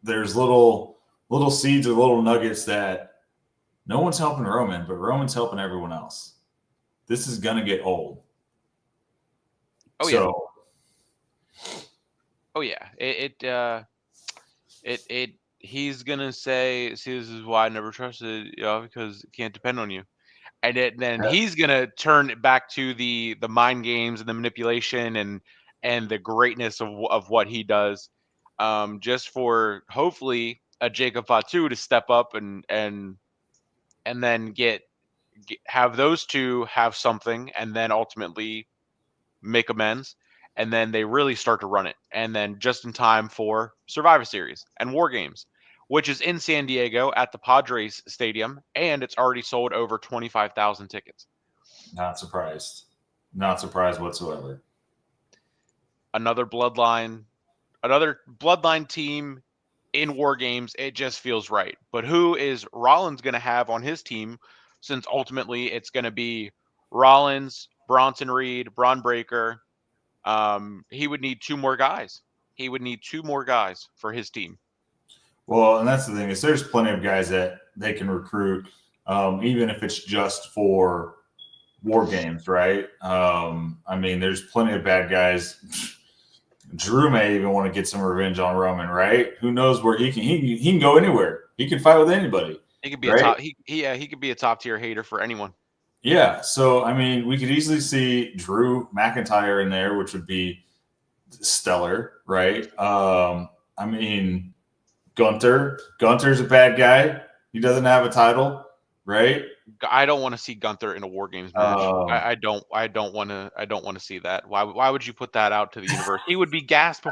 there's little seeds or little nuggets that no one's helping Roman, but Roman's helping everyone else. This is gonna get old. Oh yeah. He's gonna say, "See, this is why I never trusted because it can't depend on you." And then he's gonna turn it back to the mind games and the manipulation and the greatness of what he does, just for hopefully a Jacob Fatu to step up and then have those two have something, and then ultimately make amends, and then they really start to run it, and then just in time for Survivor Series and War Games, which is in San Diego at the Padres Stadium, and it's already sold over 25,000 tickets. Not surprised whatsoever. Another bloodline team in War Games. It just feels right. But who is Rollins going to have on his team? Since ultimately it's going to be Rollins, Bronson Reed, Braun Breaker. He would need two more guys. For his team. Well, and that's the thing is there's plenty of guys that they can recruit, even if it's just for War Games, right? There's plenty of bad guys. Drew may even want to get some revenge on Roman, right? Who knows where he can go anywhere. He can fight with anybody. He could be he could be a top tier hater for anyone. Yeah, so we could easily see Drew McIntyre in there, which would be stellar, right? Gunther's a bad guy. He doesn't have a title, right? I don't want to see Gunther in a War Games match. I don't want to see that. Why would you put that out to the universe? He would be gassed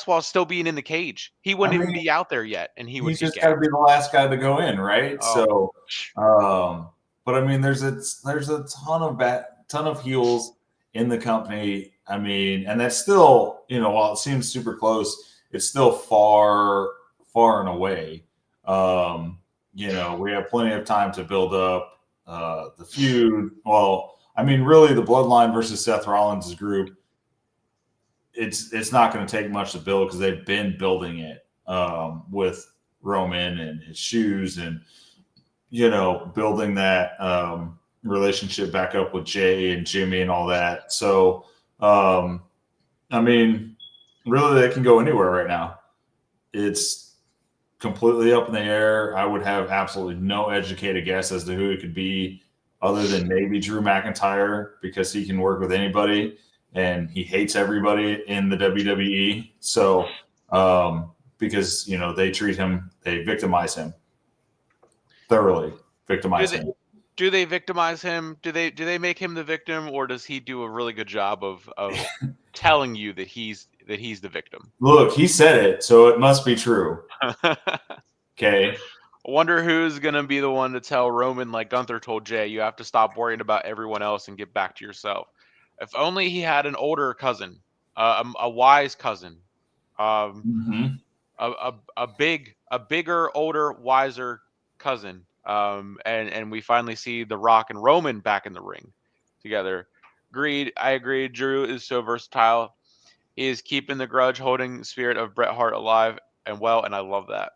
while still being in the cage. He wouldn't even be out there yet, and he's just got to be the last guy to go in, right? Oh. So, but there's a ton of heels in the company. And that's still, while it seems super close, it's still far and away. We have plenty of time to build up the feud. Well, really the Bloodline versus Seth Rollins group, it's not going to take much to build because they've been building it with Roman and his shoes and, building that relationship back up with Jay and Jimmy and all that. So, really they can go anywhere right now. It's completely up in the air. I would have absolutely no educated guess as to who it could be other than maybe Drew McIntyre because he can work with anybody and he hates everybody in the WWE. So, because, they victimize him thoroughly. Do they victimize him? Do they make him the victim, or does he do a really good job of telling you that he's the victim? Look, he said it, so it must be true. Okay. I wonder who's gonna be the one to tell Roman, like Gunther told Jay, you have to stop worrying about everyone else and get back to yourself. If only he had an older cousin, a wise cousin, a bigger, older, wiser cousin. And we finally see The Rock and Roman back in the ring together. I agree. Drew is so versatile. He is keeping the grudge holding spirit of Bret Hart alive and well, and I love that.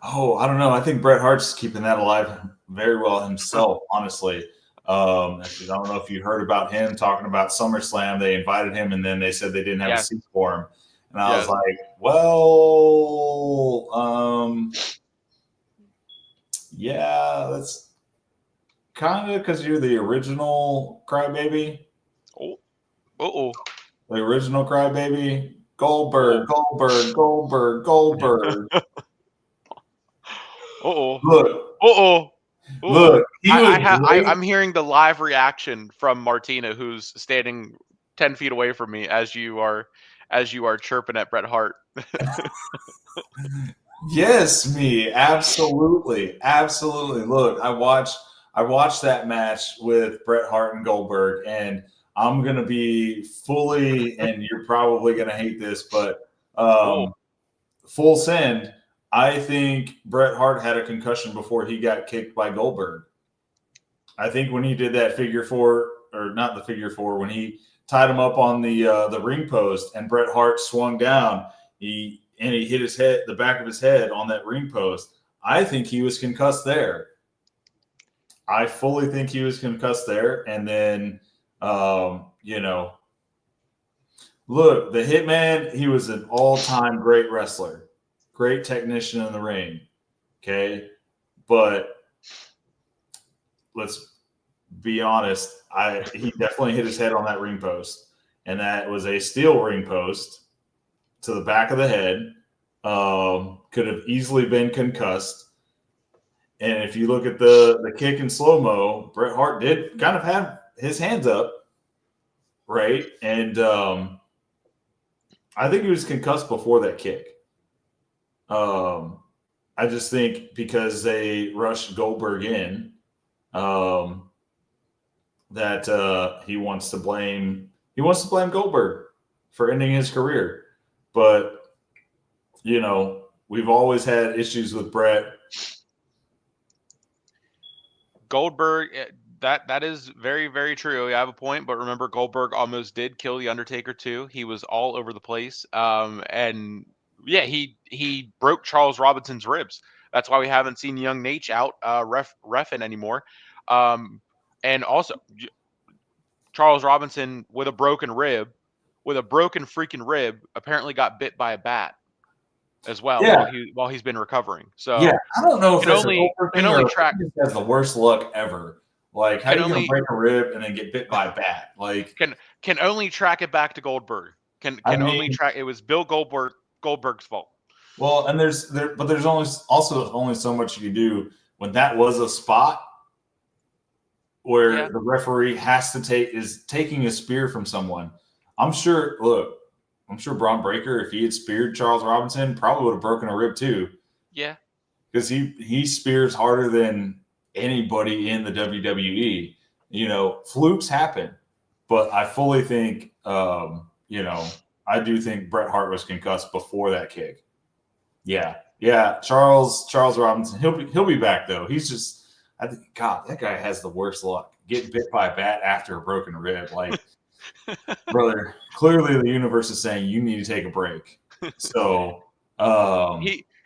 Oh, I don't know. I think Bret Hart's keeping that alive very well himself, honestly. I don't know if you heard about him talking about SummerSlam. They invited him, and then they said they didn't have a seat for him. And I was like, well, yeah, that's kind of because you're the original Crybaby. The original Crybaby. Goldberg. Look. I'm hearing the live reaction from Martina, who's standing 10 feet away from me as you are chirping at Bret Hart. Yes, me. Absolutely. Look, I watched that match with Bret Hart and Goldberg, and I'm gonna be fully, and you're probably gonna hate this, but full send. I think Bret Hart had a concussion before he got kicked by Goldberg. I think when he did that figure four, or not the figure four, when he tied him up on the ring post and Bret Hart swung down, he hit his head, the back of his head on that ring post. I think he was concussed there. I fully think he was concussed there. And then, look, the Hitman, he was an all-time great wrestler, great technician in the ring. Okay. But let's be honest. He definitely hit his head on that ring post, and that was a steel ring post to the back of the head. Could have easily been concussed. And if you look at the kick in slow-mo, Bret Hart did kind of have his hands up, right? And I think he was concussed before that kick. I just think because they rushed Goldberg in, that he wants to blame Goldberg for ending his career. But we've always had issues with Bret. Goldberg, that is very, very true. You have a point, but remember, Goldberg almost did kill The Undertaker too. He was all over the place. And yeah, he broke Charles Robinson's ribs. That's why we haven't seen young Nate out reffing anymore. And also, Charles Robinson with a broken freaking rib, apparently got bit by a bat as well while he's been recovering. So yeah, I don't know if that's can only track. Has the worst luck ever. Like, how are you gonna break a rib and then get bit by a bat? Like, can only track it back to Goldberg. Only track it was Bill Goldberg's fault. Well, and there's only so much you can do when that was a spot where the referee is taking a spear from someone. I'm sure Braun Breaker, if he had speared Charles Robinson, probably would have broken a rib too. Yeah. Because he spears harder than anybody in the WWE. Flukes happen. But I fully think, I do think Bret Hart was concussed before that kick. Yeah. Yeah. Charles Robinson, he'll be back though. He's just, I think, God, that guy has the worst luck. Getting bit by a bat after a broken rib. Like, brother, clearly the universe is saying you need to take a break. So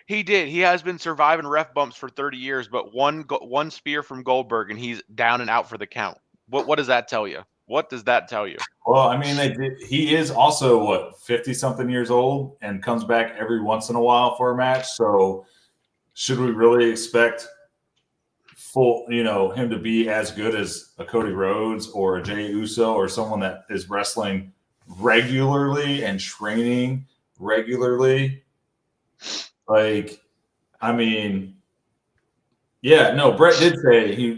he did. He has been surviving ref bumps for 30 years, but one spear from Goldberg and he's down and out for the count. What does that tell you? What does that tell you? Well, I mean, he is also 50-something years old and comes back every once in a while for a match. So should we really expect him to be as good as a Cody Rhodes or a Jey Uso or someone that is wrestling regularly and training regularly? Like, I mean, yeah, no, Bret did say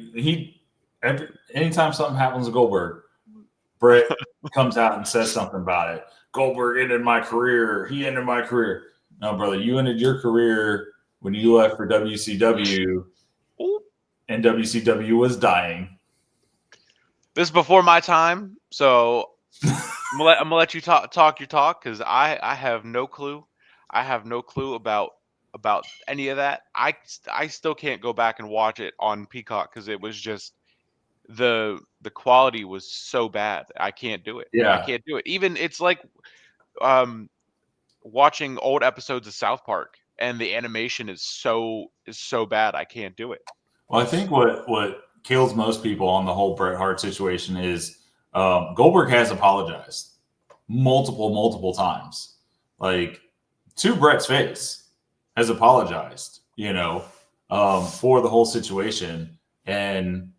anytime something happens to Goldberg, Bret comes out and says something about it. Goldberg ended my career. He ended my career. No, brother, you ended your career when you left for WCW, and WCW was dying. This is before my time, so I'm gonna let you talk your talk because I have no clue. I have no clue about any of that. I still can't go back and watch it on Peacock because it was just the quality was so bad. I can't do it. Yeah, I can't do it. Even it's like watching old episodes of South Park and the animation is so bad. I can't do it. Well, I think what kills most people on the whole Bret Hart situation is Goldberg has apologized multiple times. Like, to Bret's face, has apologized, for the whole situation. And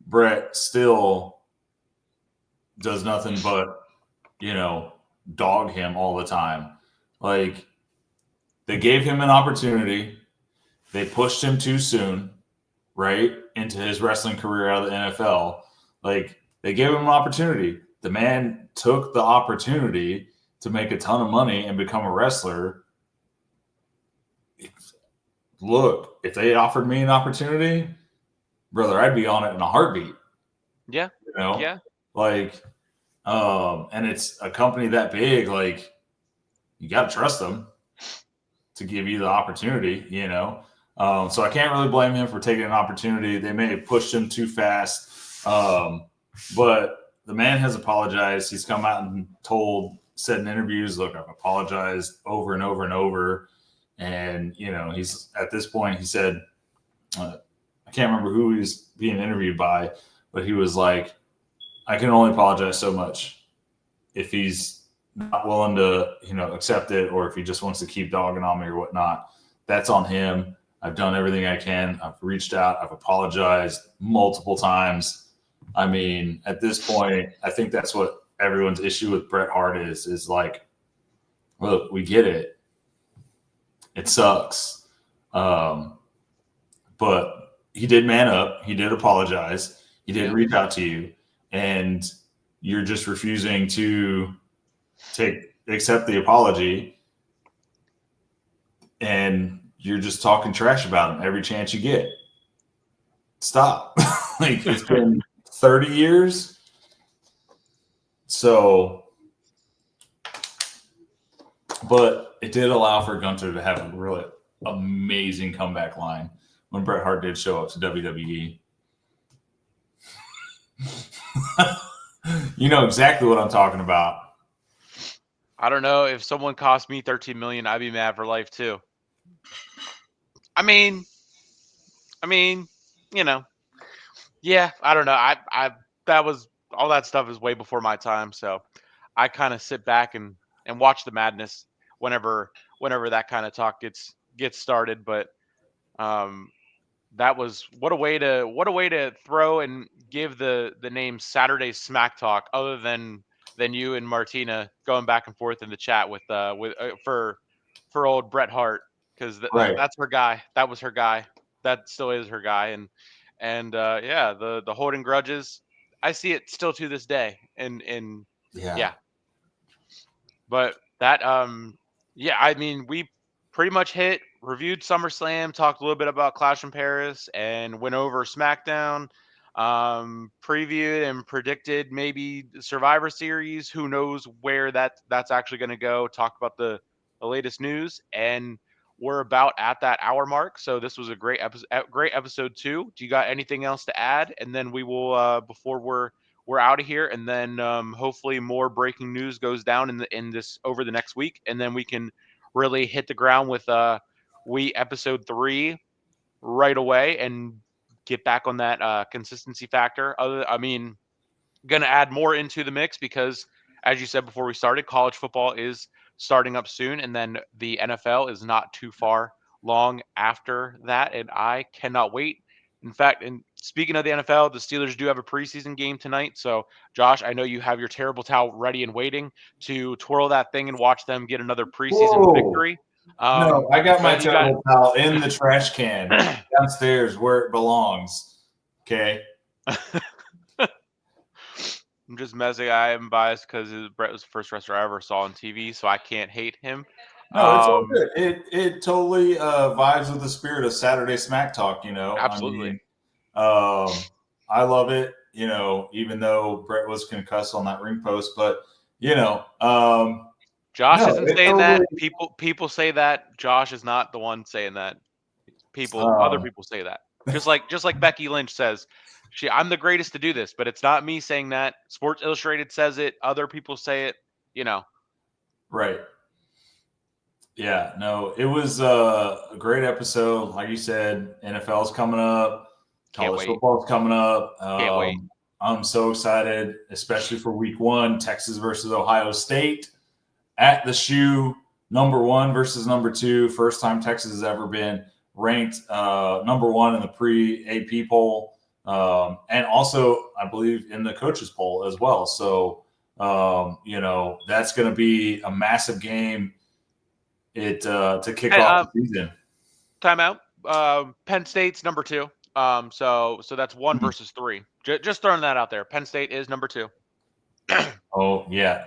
Bret still does nothing but, dog him all the time. Like, they gave him an opportunity. They pushed him too soon, right, into his wrestling career out of the NFL. Like, they gave him an opportunity. The man took the opportunity to make a ton of money and become a wrestler. Look, if they offered me an opportunity, brother, I'd be on it in a heartbeat. Yeah. Yeah. Like, and it's a company that big, like, you got to trust them to give you the opportunity, So I can't really blame him for taking an opportunity. They may have pushed him too fast. But the man has apologized. He's come out and said in interviews, look, I've apologized over and over and over. And, he's at this point, he said, I can't remember who he's being interviewed by, but he was like, I can only apologize so much. If he's not willing to, accept it, or if he just wants to keep dogging on me or whatnot, that's on him. I've done everything I can. I've reached out. I've apologized multiple times. I mean, at this point, I think that's what everyone's issue with Bret Hart is like, look, we get it. It sucks. But he did man up. He did apologize. He did reach out to you. And you're just refusing to accept the apology. And you're just talking trash about him every chance you get. Stop. Like, it's been 30 years. So, but it did allow for Gunther to have a really amazing comeback line when Bret Hart did show up to WWE. You know exactly what I'm talking about. I don't know. If someone cost me $13 million, I'd be mad for life too. I mean, yeah, I don't know. That was all that stuff is way before my time. So I kind of sit back and watch the madness whenever that kind of talk gets started. But that was what a way to throw and give the name Saturday Smack Talk, other than you and Martina going back and forth in the chat with for old Bret Hart, because that's her guy. That was her guy. That still is her guy. And yeah, the holding grudges, I see it still to this day. And yeah. But that yeah, I mean, we pretty much reviewed SummerSlam, talked a little bit about Clash in Paris, and went over SmackDown, previewed and predicted maybe Survivor Series. Who knows where that's actually going to go. Talked about the latest news, and we're about at that hour mark. So this was a great episode 2. Do you got anything else to add? And then we will before we're out of here, and then hopefully more breaking news goes down in this over the next week, and then we can really hit the ground with episode 3 right away and get back on that consistency factor. Gonna add more into the mix because, as you said before we started, college football is starting up soon, and then the NFL is not too far long after that, and I cannot wait. In fact, and speaking of the NFL, the Steelers do have a preseason game tonight. So, Josh, I know you have your terrible towel ready and waiting to twirl that thing and watch them get another preseason victory. No, I got my terrible towel in the trash can downstairs where it belongs. Okay. I'm just messing. I am biased because Bret was the first wrestler I ever saw on TV, so I can't hate him. No, it's all good. It totally vibes with the spirit of Saturday Smack Talk, Absolutely. I love it, even though Bret was concussed on that ring post, but Josh isn't saying that. People say that. Josh is not the one saying that. Other people say that. Just like Becky Lynch says, I'm the greatest to do this, but it's not me saying that. Sports Illustrated says it. Other people say it. Right. Yeah. No, it was a great episode. Like you said, NFL's coming up. College football is coming up. Can't wait. I'm so excited, especially for week 1, Texas versus Ohio State at the shoe, number 1 versus number 2. First time Texas has ever been ranked number 1 in the pre-AP poll. And also, I believe, in the coaches poll as well. So, that's going to be a massive game to kick off the season. Timeout. Penn State's number 2. So that's 1 versus 3. Just throwing that out there. Penn State is number 2. Oh yeah,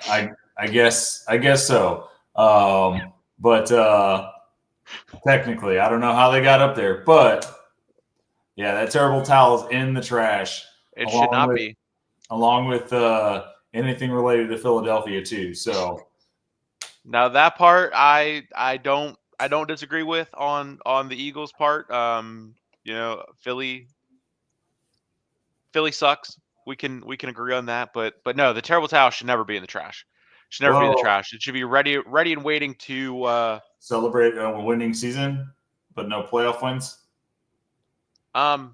I guess so. But technically, I don't know how they got up there. But yeah, that terrible towel is in the trash. It should not be. Along with anything related to Philadelphia too. So now that part, I don't disagree with on the Eagles part. Philly sucks. We can agree on that, but no, the terrible towel should never be in the trash. Should never be in the trash. It should be ready and waiting to celebrate a winning season, but no playoff wins. I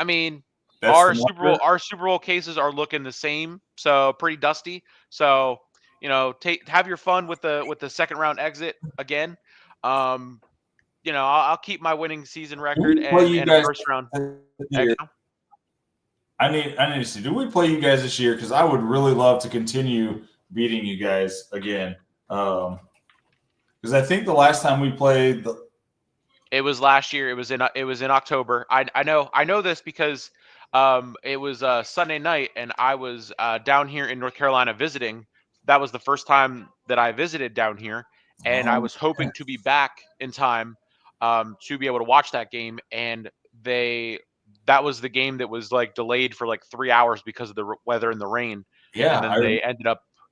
mean, our Super Bowl cases are looking the same, so pretty dusty. So have your fun with the second round exit again. I'll keep my winning season record and a first round exit. I need to see. Do we play you guys this year? Because I would really love to continue beating you guys again. Because I think the last time we played, it was last year. It was in October. I know this because it was Sunday night, and I was down here in North Carolina visiting. That was the first time that I visited down here, and I was hoping to be back in time to be able to watch that game, and that was the game that was like delayed for like 3 hours because of the weather and the rain. Yeah, and then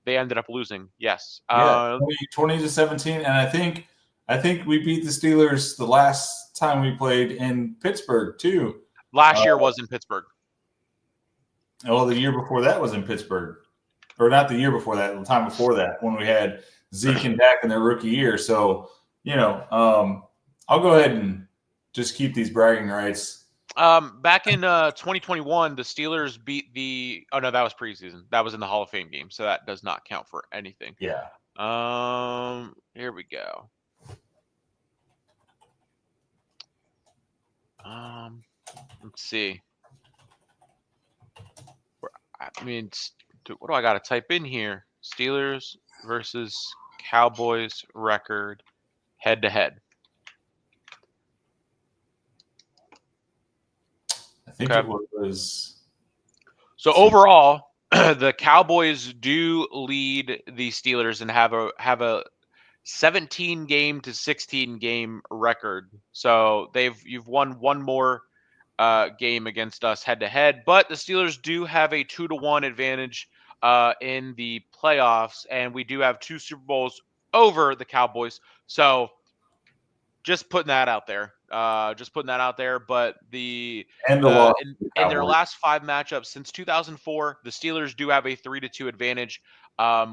they ended up losing. Yes. Yeah, 20-17, and I think we beat the Steelers the last time we played in Pittsburgh too. Last year was in Pittsburgh. Well, the year before that was in Pittsburgh, or not the year before that, the time before that when we had Zeke and Dak in their rookie year. So I'll go ahead and just keep these bragging rights. Back in 2021, the Steelers beat that was preseason. That was in the Hall of Fame game, so that does not count for anything. Yeah. Here we go. Let's see. I mean, what do I got to type in here? Steelers versus Cowboys record head to head. I think it was. So overall, the Cowboys do lead the Steelers and have a 17 game to 16 game record. So you've won one more game against us head to head, but the Steelers do have a 2-1 advantage in the playoffs, and we do have 2 Super Bowls over the Cowboys. So just putting that out there. But in their last 5 matchups since 2004, the Steelers do have a 3-2 advantage,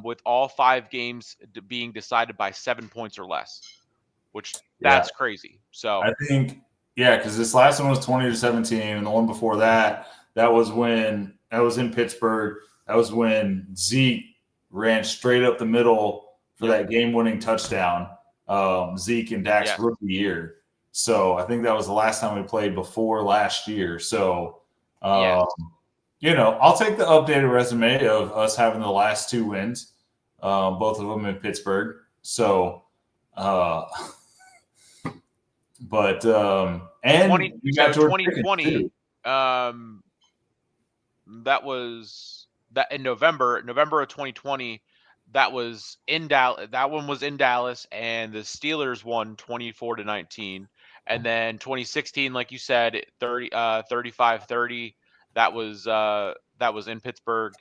with all 5 games being decided by 7 points or less, which that's crazy. So I think, because this last one was 20-17, and the one before that was in Pittsburgh. That was when Zeke ran straight up the middle for that game-winning touchdown. Zeke and Dak's rookie year. So I think that was the last time we played before last year. So, I'll take the updated resume of us having the last 2 wins, both of them in Pittsburgh. So, but and we got 2020. That was that in November of 2020. That was in Dallas. That one was in Dallas, and the Steelers won 24-19. And then 2016, like you said, 35-30. That was in Pittsburgh.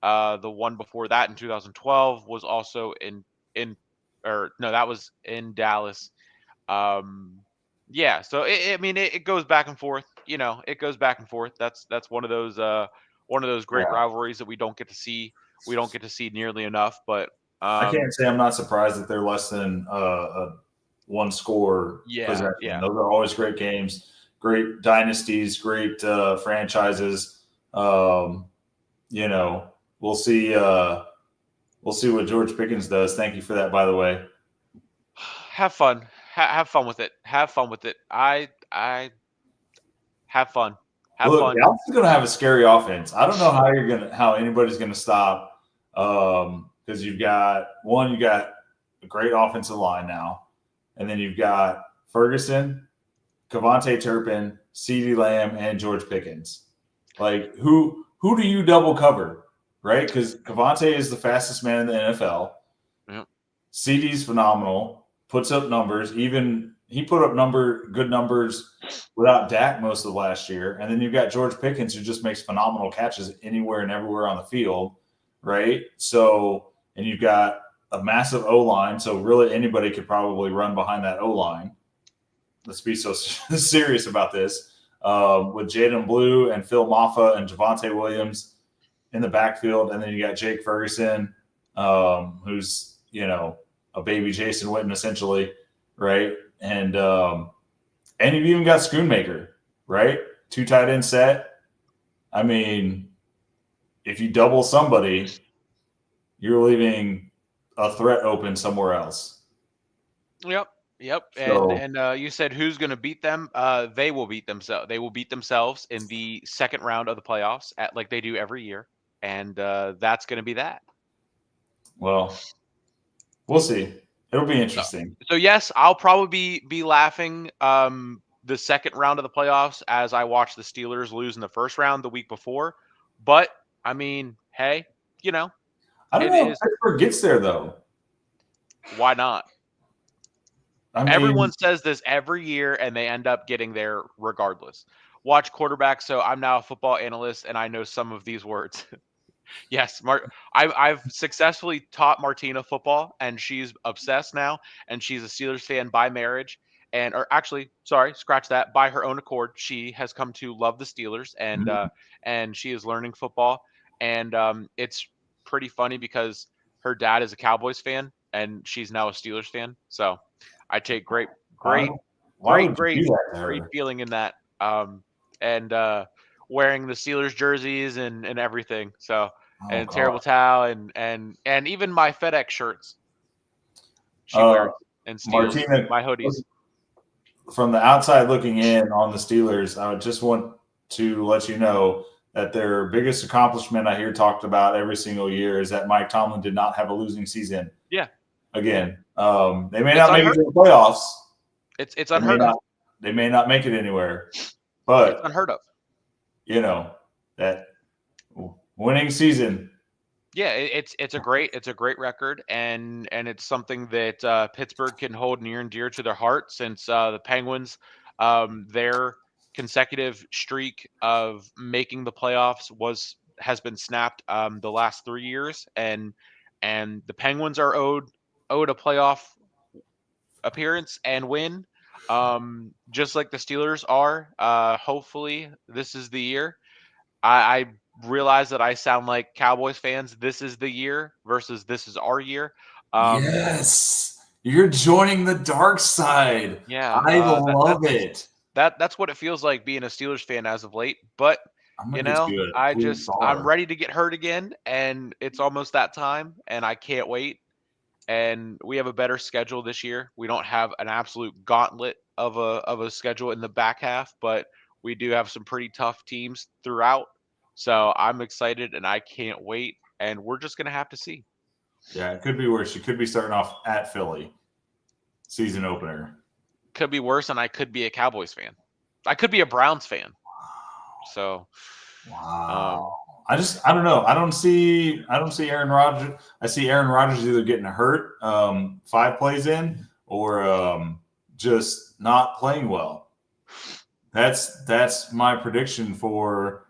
The one before that in 2012 was also that was in Dallas. So it goes back and forth. It goes back and forth. That's one of those great rivalries that we don't get to see. We don't get to see nearly enough, but I can't say I'm not surprised that they're less than a 1 score possession. Yeah. Those are always great games. great dynasties, great franchises. You know, we'll see. We'll see what George Pickens does. Thank you for that, by the way. Have fun. Have fun with it. Have fun with it. I have fun. Have Look, fun. Dallas is going to have a scary offense. I don't know how anybody's going to stop. Because you got a great offensive line now, and then you've got Ferguson, Kevontae Turpin, CeeDee Lamb, and George Pickens. Like who do you double cover, right? Because Kevontae is the fastest man in the NFL. Yep. CeeDee's phenomenal, puts up numbers. Even he put up good numbers without Dak most of last year. And then you've got George Pickens, who just makes phenomenal catches anywhere and everywhere on the field, right? So, and you've got a massive O-line, so really anybody could probably run behind that O-line. Let's be so serious about this. With Jaden Blue and Phil Maffa and Javonte Williams in the backfield, and then you got Jake Ferguson, who's, you know, a baby Jason Witten essentially, right? And you've even got Schoonmaker, right? 2 tight end set. I mean, if you double somebody, you're leaving a threat open somewhere else. Yep. So, And you said who's going to beat them? They will beat themselves. They will beat themselves in the second round of the playoffs, like they do every year, and that's going to be that. well, we'll see. It'll be interesting. So yes, I'll probably be laughing the second round of the playoffs as I watch the Steelers lose in the first round the week before. But I mean, hey, you know, I don't know if Pittsburgh gets there though. Why not? I mean, Everyone says this every year, and they end up getting there regardless. Watch quarterback. So I'm now a football analyst, and I know some of these words. Yes, I've successfully taught Martina football, and she's obsessed now, and she's a Steelers fan by marriage, or actually, sorry, scratch that, by her own accord. She has come to love the Steelers, and she is learning football, and it's pretty funny because her dad is a Cowboys fan, and she's now a Steelers fan. So I take great feeling in that, and wearing the Steelers jerseys and everything. So and terrible towel and even my FedEx shirts she wears and steals Martina, my hoodies. From the outside looking in on the Steelers, I would just want to let you know that their biggest accomplishment I hear talked about every single year is that Mike Tomlin did not have a losing season. Yeah. Again, they may not make it to the playoffs. It's unheard of. They may not make it anywhere, but it's unheard of. You know, that winning season. Yeah, it's a great record, and it's something that Pittsburgh can hold near and dear to their heart, since the Penguins, their consecutive streak of making the playoffs has been snapped the last 3 years, and the Penguins are owed a playoff appearance and win. Just like the Steelers are. Hopefully this is the year. I realize that I sound like Cowboys fans. This is the year versus this is our year. Yes, you're joining the dark side. Yeah, I love it. That's what it feels like being a Steelers fan as of late. But you know, I'm ready to get hurt again, and it's almost that time, and I can't wait. And we have a better schedule this year. We don't have an absolute gauntlet of a schedule in the back half, but we do have some pretty tough teams throughout. So I'm excited and I can't wait. And we're just going to have to see. Yeah, it could be worse. You could be starting off at Philly season opener. Could be worse, and I could be a Cowboys fan. I could be a Browns fan. So, wow. I don't know. I don't see Aaron Rodgers. I see Aaron Rodgers either getting hurt 5 plays in or just not playing well. That's my prediction for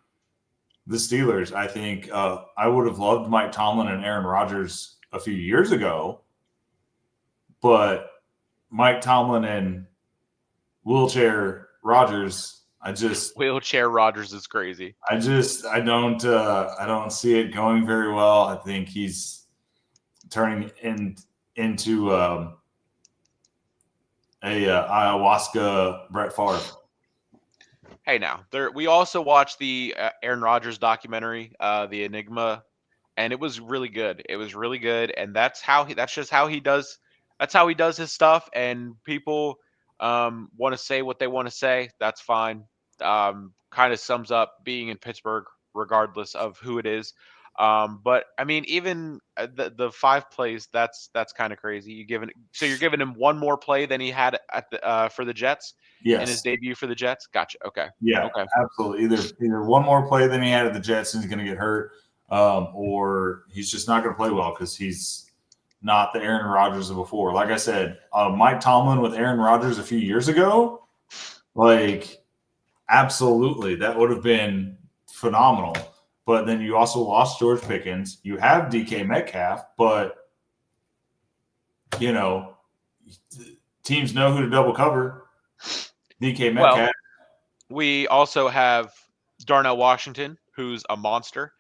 the Steelers. I think I would have loved Mike Tomlin and Aaron Rodgers a few years ago, but Mike Tomlin and wheelchair Rodgers. Wheelchair Rodgers is crazy. I don't see it going very well. I think he's turning into a ayahuasca Brett Favre. Hey, now we also watched the Aaron Rodgers documentary, The Enigma, and it was really good. It was really good, and that's just how he does. That's how he does his stuff. And people want to say what they want to say. That's fine. Kind of sums up being in Pittsburgh, regardless of who it is. But I mean, even the 5 plays, that's kind of crazy. You're giving him one more play than he had at the for the Jets in his Yes. debut for the Jets. Gotcha. Okay. Yeah, Okay. absolutely. Either one more play than he had at the Jets and he's going to get hurt, or he's just not going to play well because he's not the Aaron Rodgers of before. Like I said, Mike Tomlin with Aaron Rodgers a few years ago, like absolutely, that would have been phenomenal. But then you also lost George Pickens. You have DK Metcalf, but you know teams know who to double cover. DK Metcalf. Well, we also have Darnell Washington, who's a monster,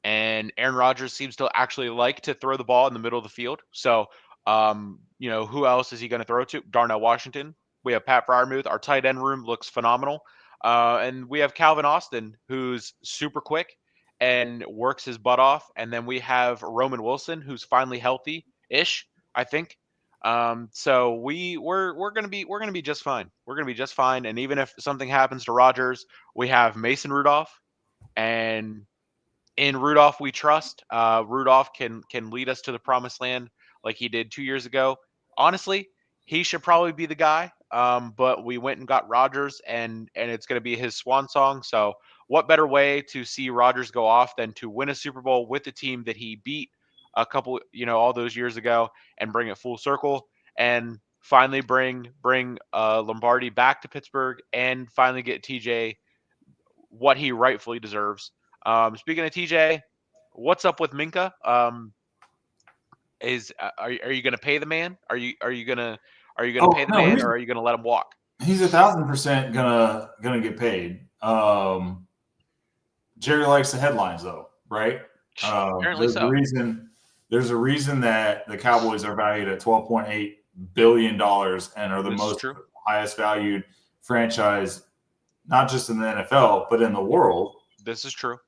and Aaron Rodgers seems to actually like to throw the ball in the middle of the field. So, who else is he going to throw to? Darnell Washington. We have Pat Fryermuth. Our tight end room looks phenomenal. And we have Calvin Austin, who's super quick and works his butt off. And then we have Roman Wilson, who's finally healthy-ish, I think. So we're gonna be just fine. We're gonna be just fine. And even if something happens to Rodgers, we have Mason Rudolph, and in Rudolph we trust. Rudolph can lead us to the promised land like he did 2 years ago. Honestly, he should probably be the guy. But we went and got Rodgers, and it's gonna be his swan song. So what better way to see Rodgers go off than to win a Super Bowl with the team that he beat a couple, all those years ago, and bring it full circle, and finally bring Lombardi back to Pittsburgh, and finally get TJ what he rightfully deserves. Speaking of TJ, what's up with Minka? Are you going to pay the man? Are you going to Oh pay the no, man, or are you going to let him walk? he's 1,000% gonna get paid. Jerry likes the headlines though, right? Apparently so. There's a reason that the Cowboys are valued at $12.8 billion and are the most highest valued franchise, not just in the NFL, but in the world. This is true.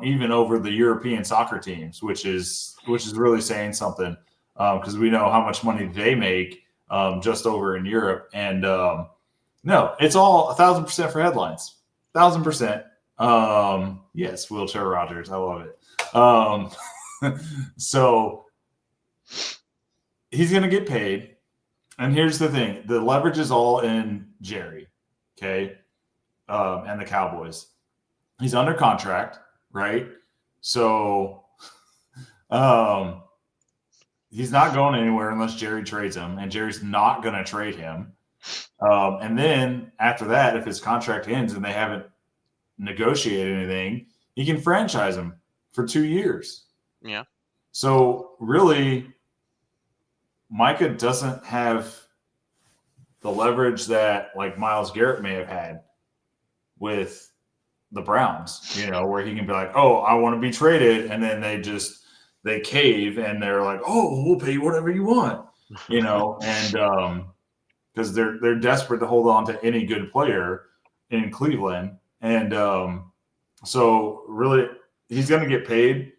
Even over the European soccer teams, which is really saying something, because we know how much money they make just over in Europe. And no, it's all 1,000% for headlines. 1,000%. Yes, wheelchair Rodgers. I love it. So he's going to get paid. And here's the thing. The leverage is all in Jerry, okay, and the Cowboys. He's under contract, right? So he's not going anywhere unless Jerry trades him, and Jerry's not going to trade him. And then after that, if his contract ends and they haven't negotiated anything, he can franchise him for 2 years. Yeah. So really, Micah doesn't have the leverage that like Myles Garrett may have had with the Browns, where he can be like, oh, I want to be traded. And then they cave and they're like, oh, we'll pay you whatever you want, and because they're desperate to hold on to any good player in Cleveland. And so really he's going to get paid.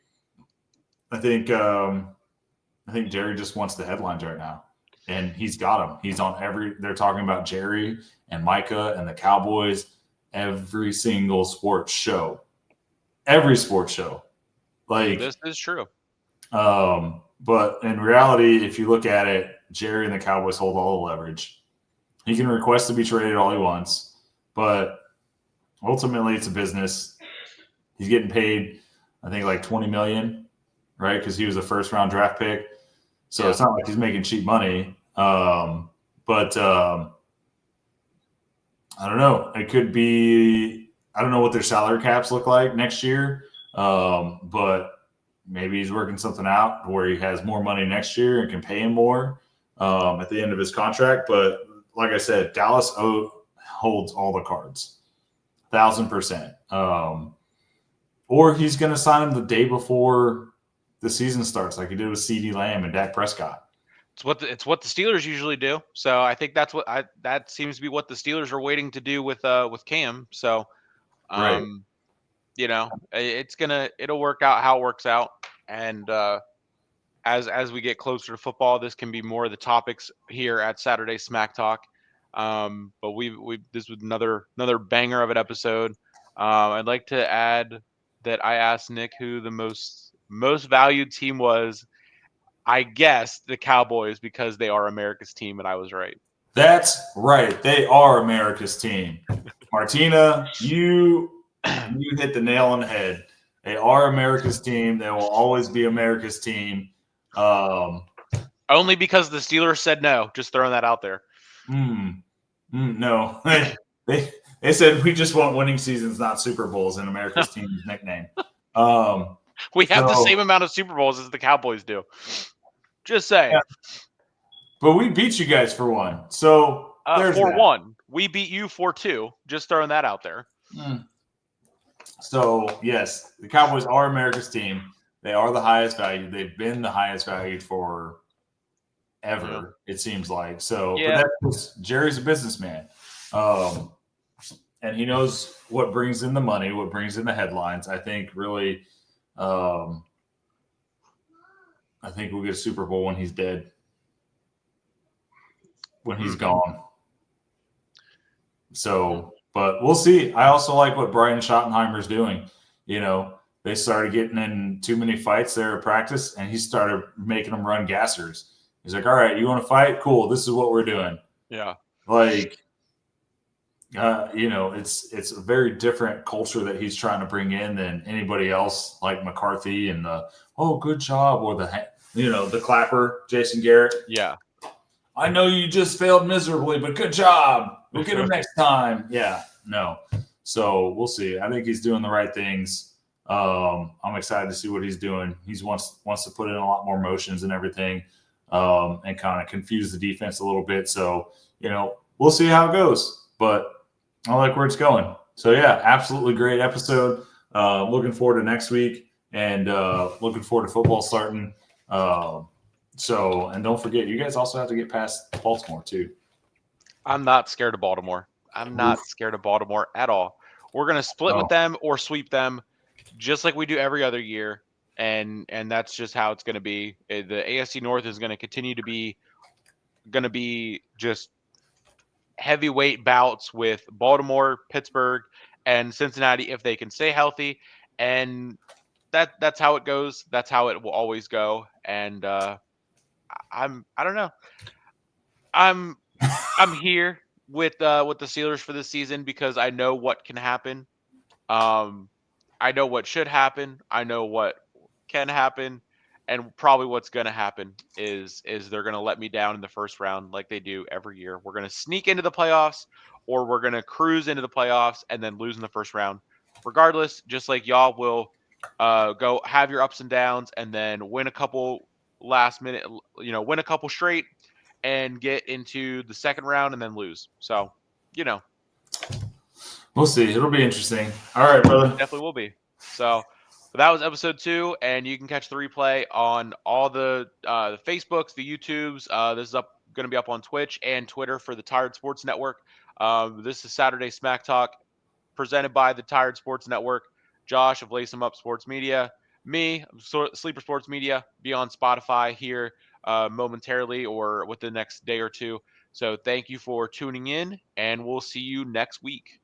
I think Jerry just wants the headlines right now, and he's got them. He's on they're talking about Jerry and Micah and the Cowboys, every single sports show, like this is true. But in reality, if you look at it, Jerry and the Cowboys hold all the leverage. He can request to be traded all he wants, but ultimately it's a business. He's getting paid, I think, like $20 million, right? Because he was a first-round draft pick. So It's not like he's making cheap money. But I don't know. It could be – I don't know what their salary caps look like next year, but maybe he's working something out where he has more money next year and can pay him more at the end of his contract. But like I said, Dallas holds all the cards, 1,000%. Or he's going to sign him the day before the season starts, like he did with CeeDee Lamb and Dak Prescott. It's what the Steelers usually do. So I think that seems to be what the Steelers are waiting to do with Cam. So Right. it'll work out how it works out. And as we get closer to football, this can be more of the topics here at Saturday Smack Talk. But this was another banger of an episode. I'd like to add that I asked Nick who the most valued team was. I guess the Cowboys, because they are America's team, and I was right. That's right. They are America's team. Martina, you hit the nail on the head. They are America's team. They will always be America's team. Only because the Steelers said no. Just throwing that out there. No. They said we just want winning seasons, not Super Bowls, in America's team's nickname. We have the same amount of Super Bowls as the Cowboys do. Just saying. Yeah. But we beat you guys for one. So there's 4-1. We beat you 4-2. Just throwing that out there. So, yes, the Cowboys are America's team. They are the highest valued. They've been the highest valued for ever, it seems like. So, yeah. But Jerry's a businessman. And he knows what brings in the money, what brings in the headlines. I think really I think we'll get a Super Bowl when he's dead, when he's gone. So, but we'll see. I also like what Brian Schottenheimer's doing. They started getting in too many fights there at practice, and he started making them run gassers. He's like, all right, you want to fight? Cool. This is what we're doing. Yeah. Like, it's a very different culture that he's trying to bring in than anybody else, like McCarthy and good job, or the clapper, Jason Garrett. Yeah. I know you just failed miserably, but good job. We'll get him next time. Yeah. No. So we'll see. I think he's doing the right things. I'm excited to see what he's doing. He wants to put in a lot more motions and everything, and kind of confuse the defense a little bit. So, we'll see how it goes, but I like where it's going. So yeah, absolutely great episode. Looking forward to next week, and looking forward to football starting. And don't forget, you guys also have to get past Baltimore too. I'm not scared of Baltimore. I'm not scared of Baltimore at all. We're going to split with them or sweep them, just like we do every other year. And that's just how it's going to be. The AFC North is going to continue to be just heavyweight bouts with Baltimore, Pittsburgh, and Cincinnati if they can stay healthy. And that's how it goes. That's how it will always go. And I don't know. I'm here with the Steelers for this season because I know what can happen. I know what should happen. I know what can happen, and probably what's going to happen is they're going to let me down in the first round like they do every year. We're going to sneak into the playoffs, or we're going to cruise into the playoffs and then lose in the first round. Regardless, just like y'all will go have your ups and downs and then win a couple last minute, win a couple straight and get into the second round and then lose. So, we'll see. It'll be interesting. All right, brother. Definitely will be. So that was episode 2, and you can catch the replay on all the Facebooks, the YouTubes. This is going to be up on Twitch and Twitter for the Tired Sports Network. This is Saturday Smack Talk, presented by the Tired Sports Network. Josh of LaceEmUp Sports Media, me, Sleeper Sports Media, be on Spotify here momentarily or within the next day or two. So thank you for tuning in, and we'll see you next week.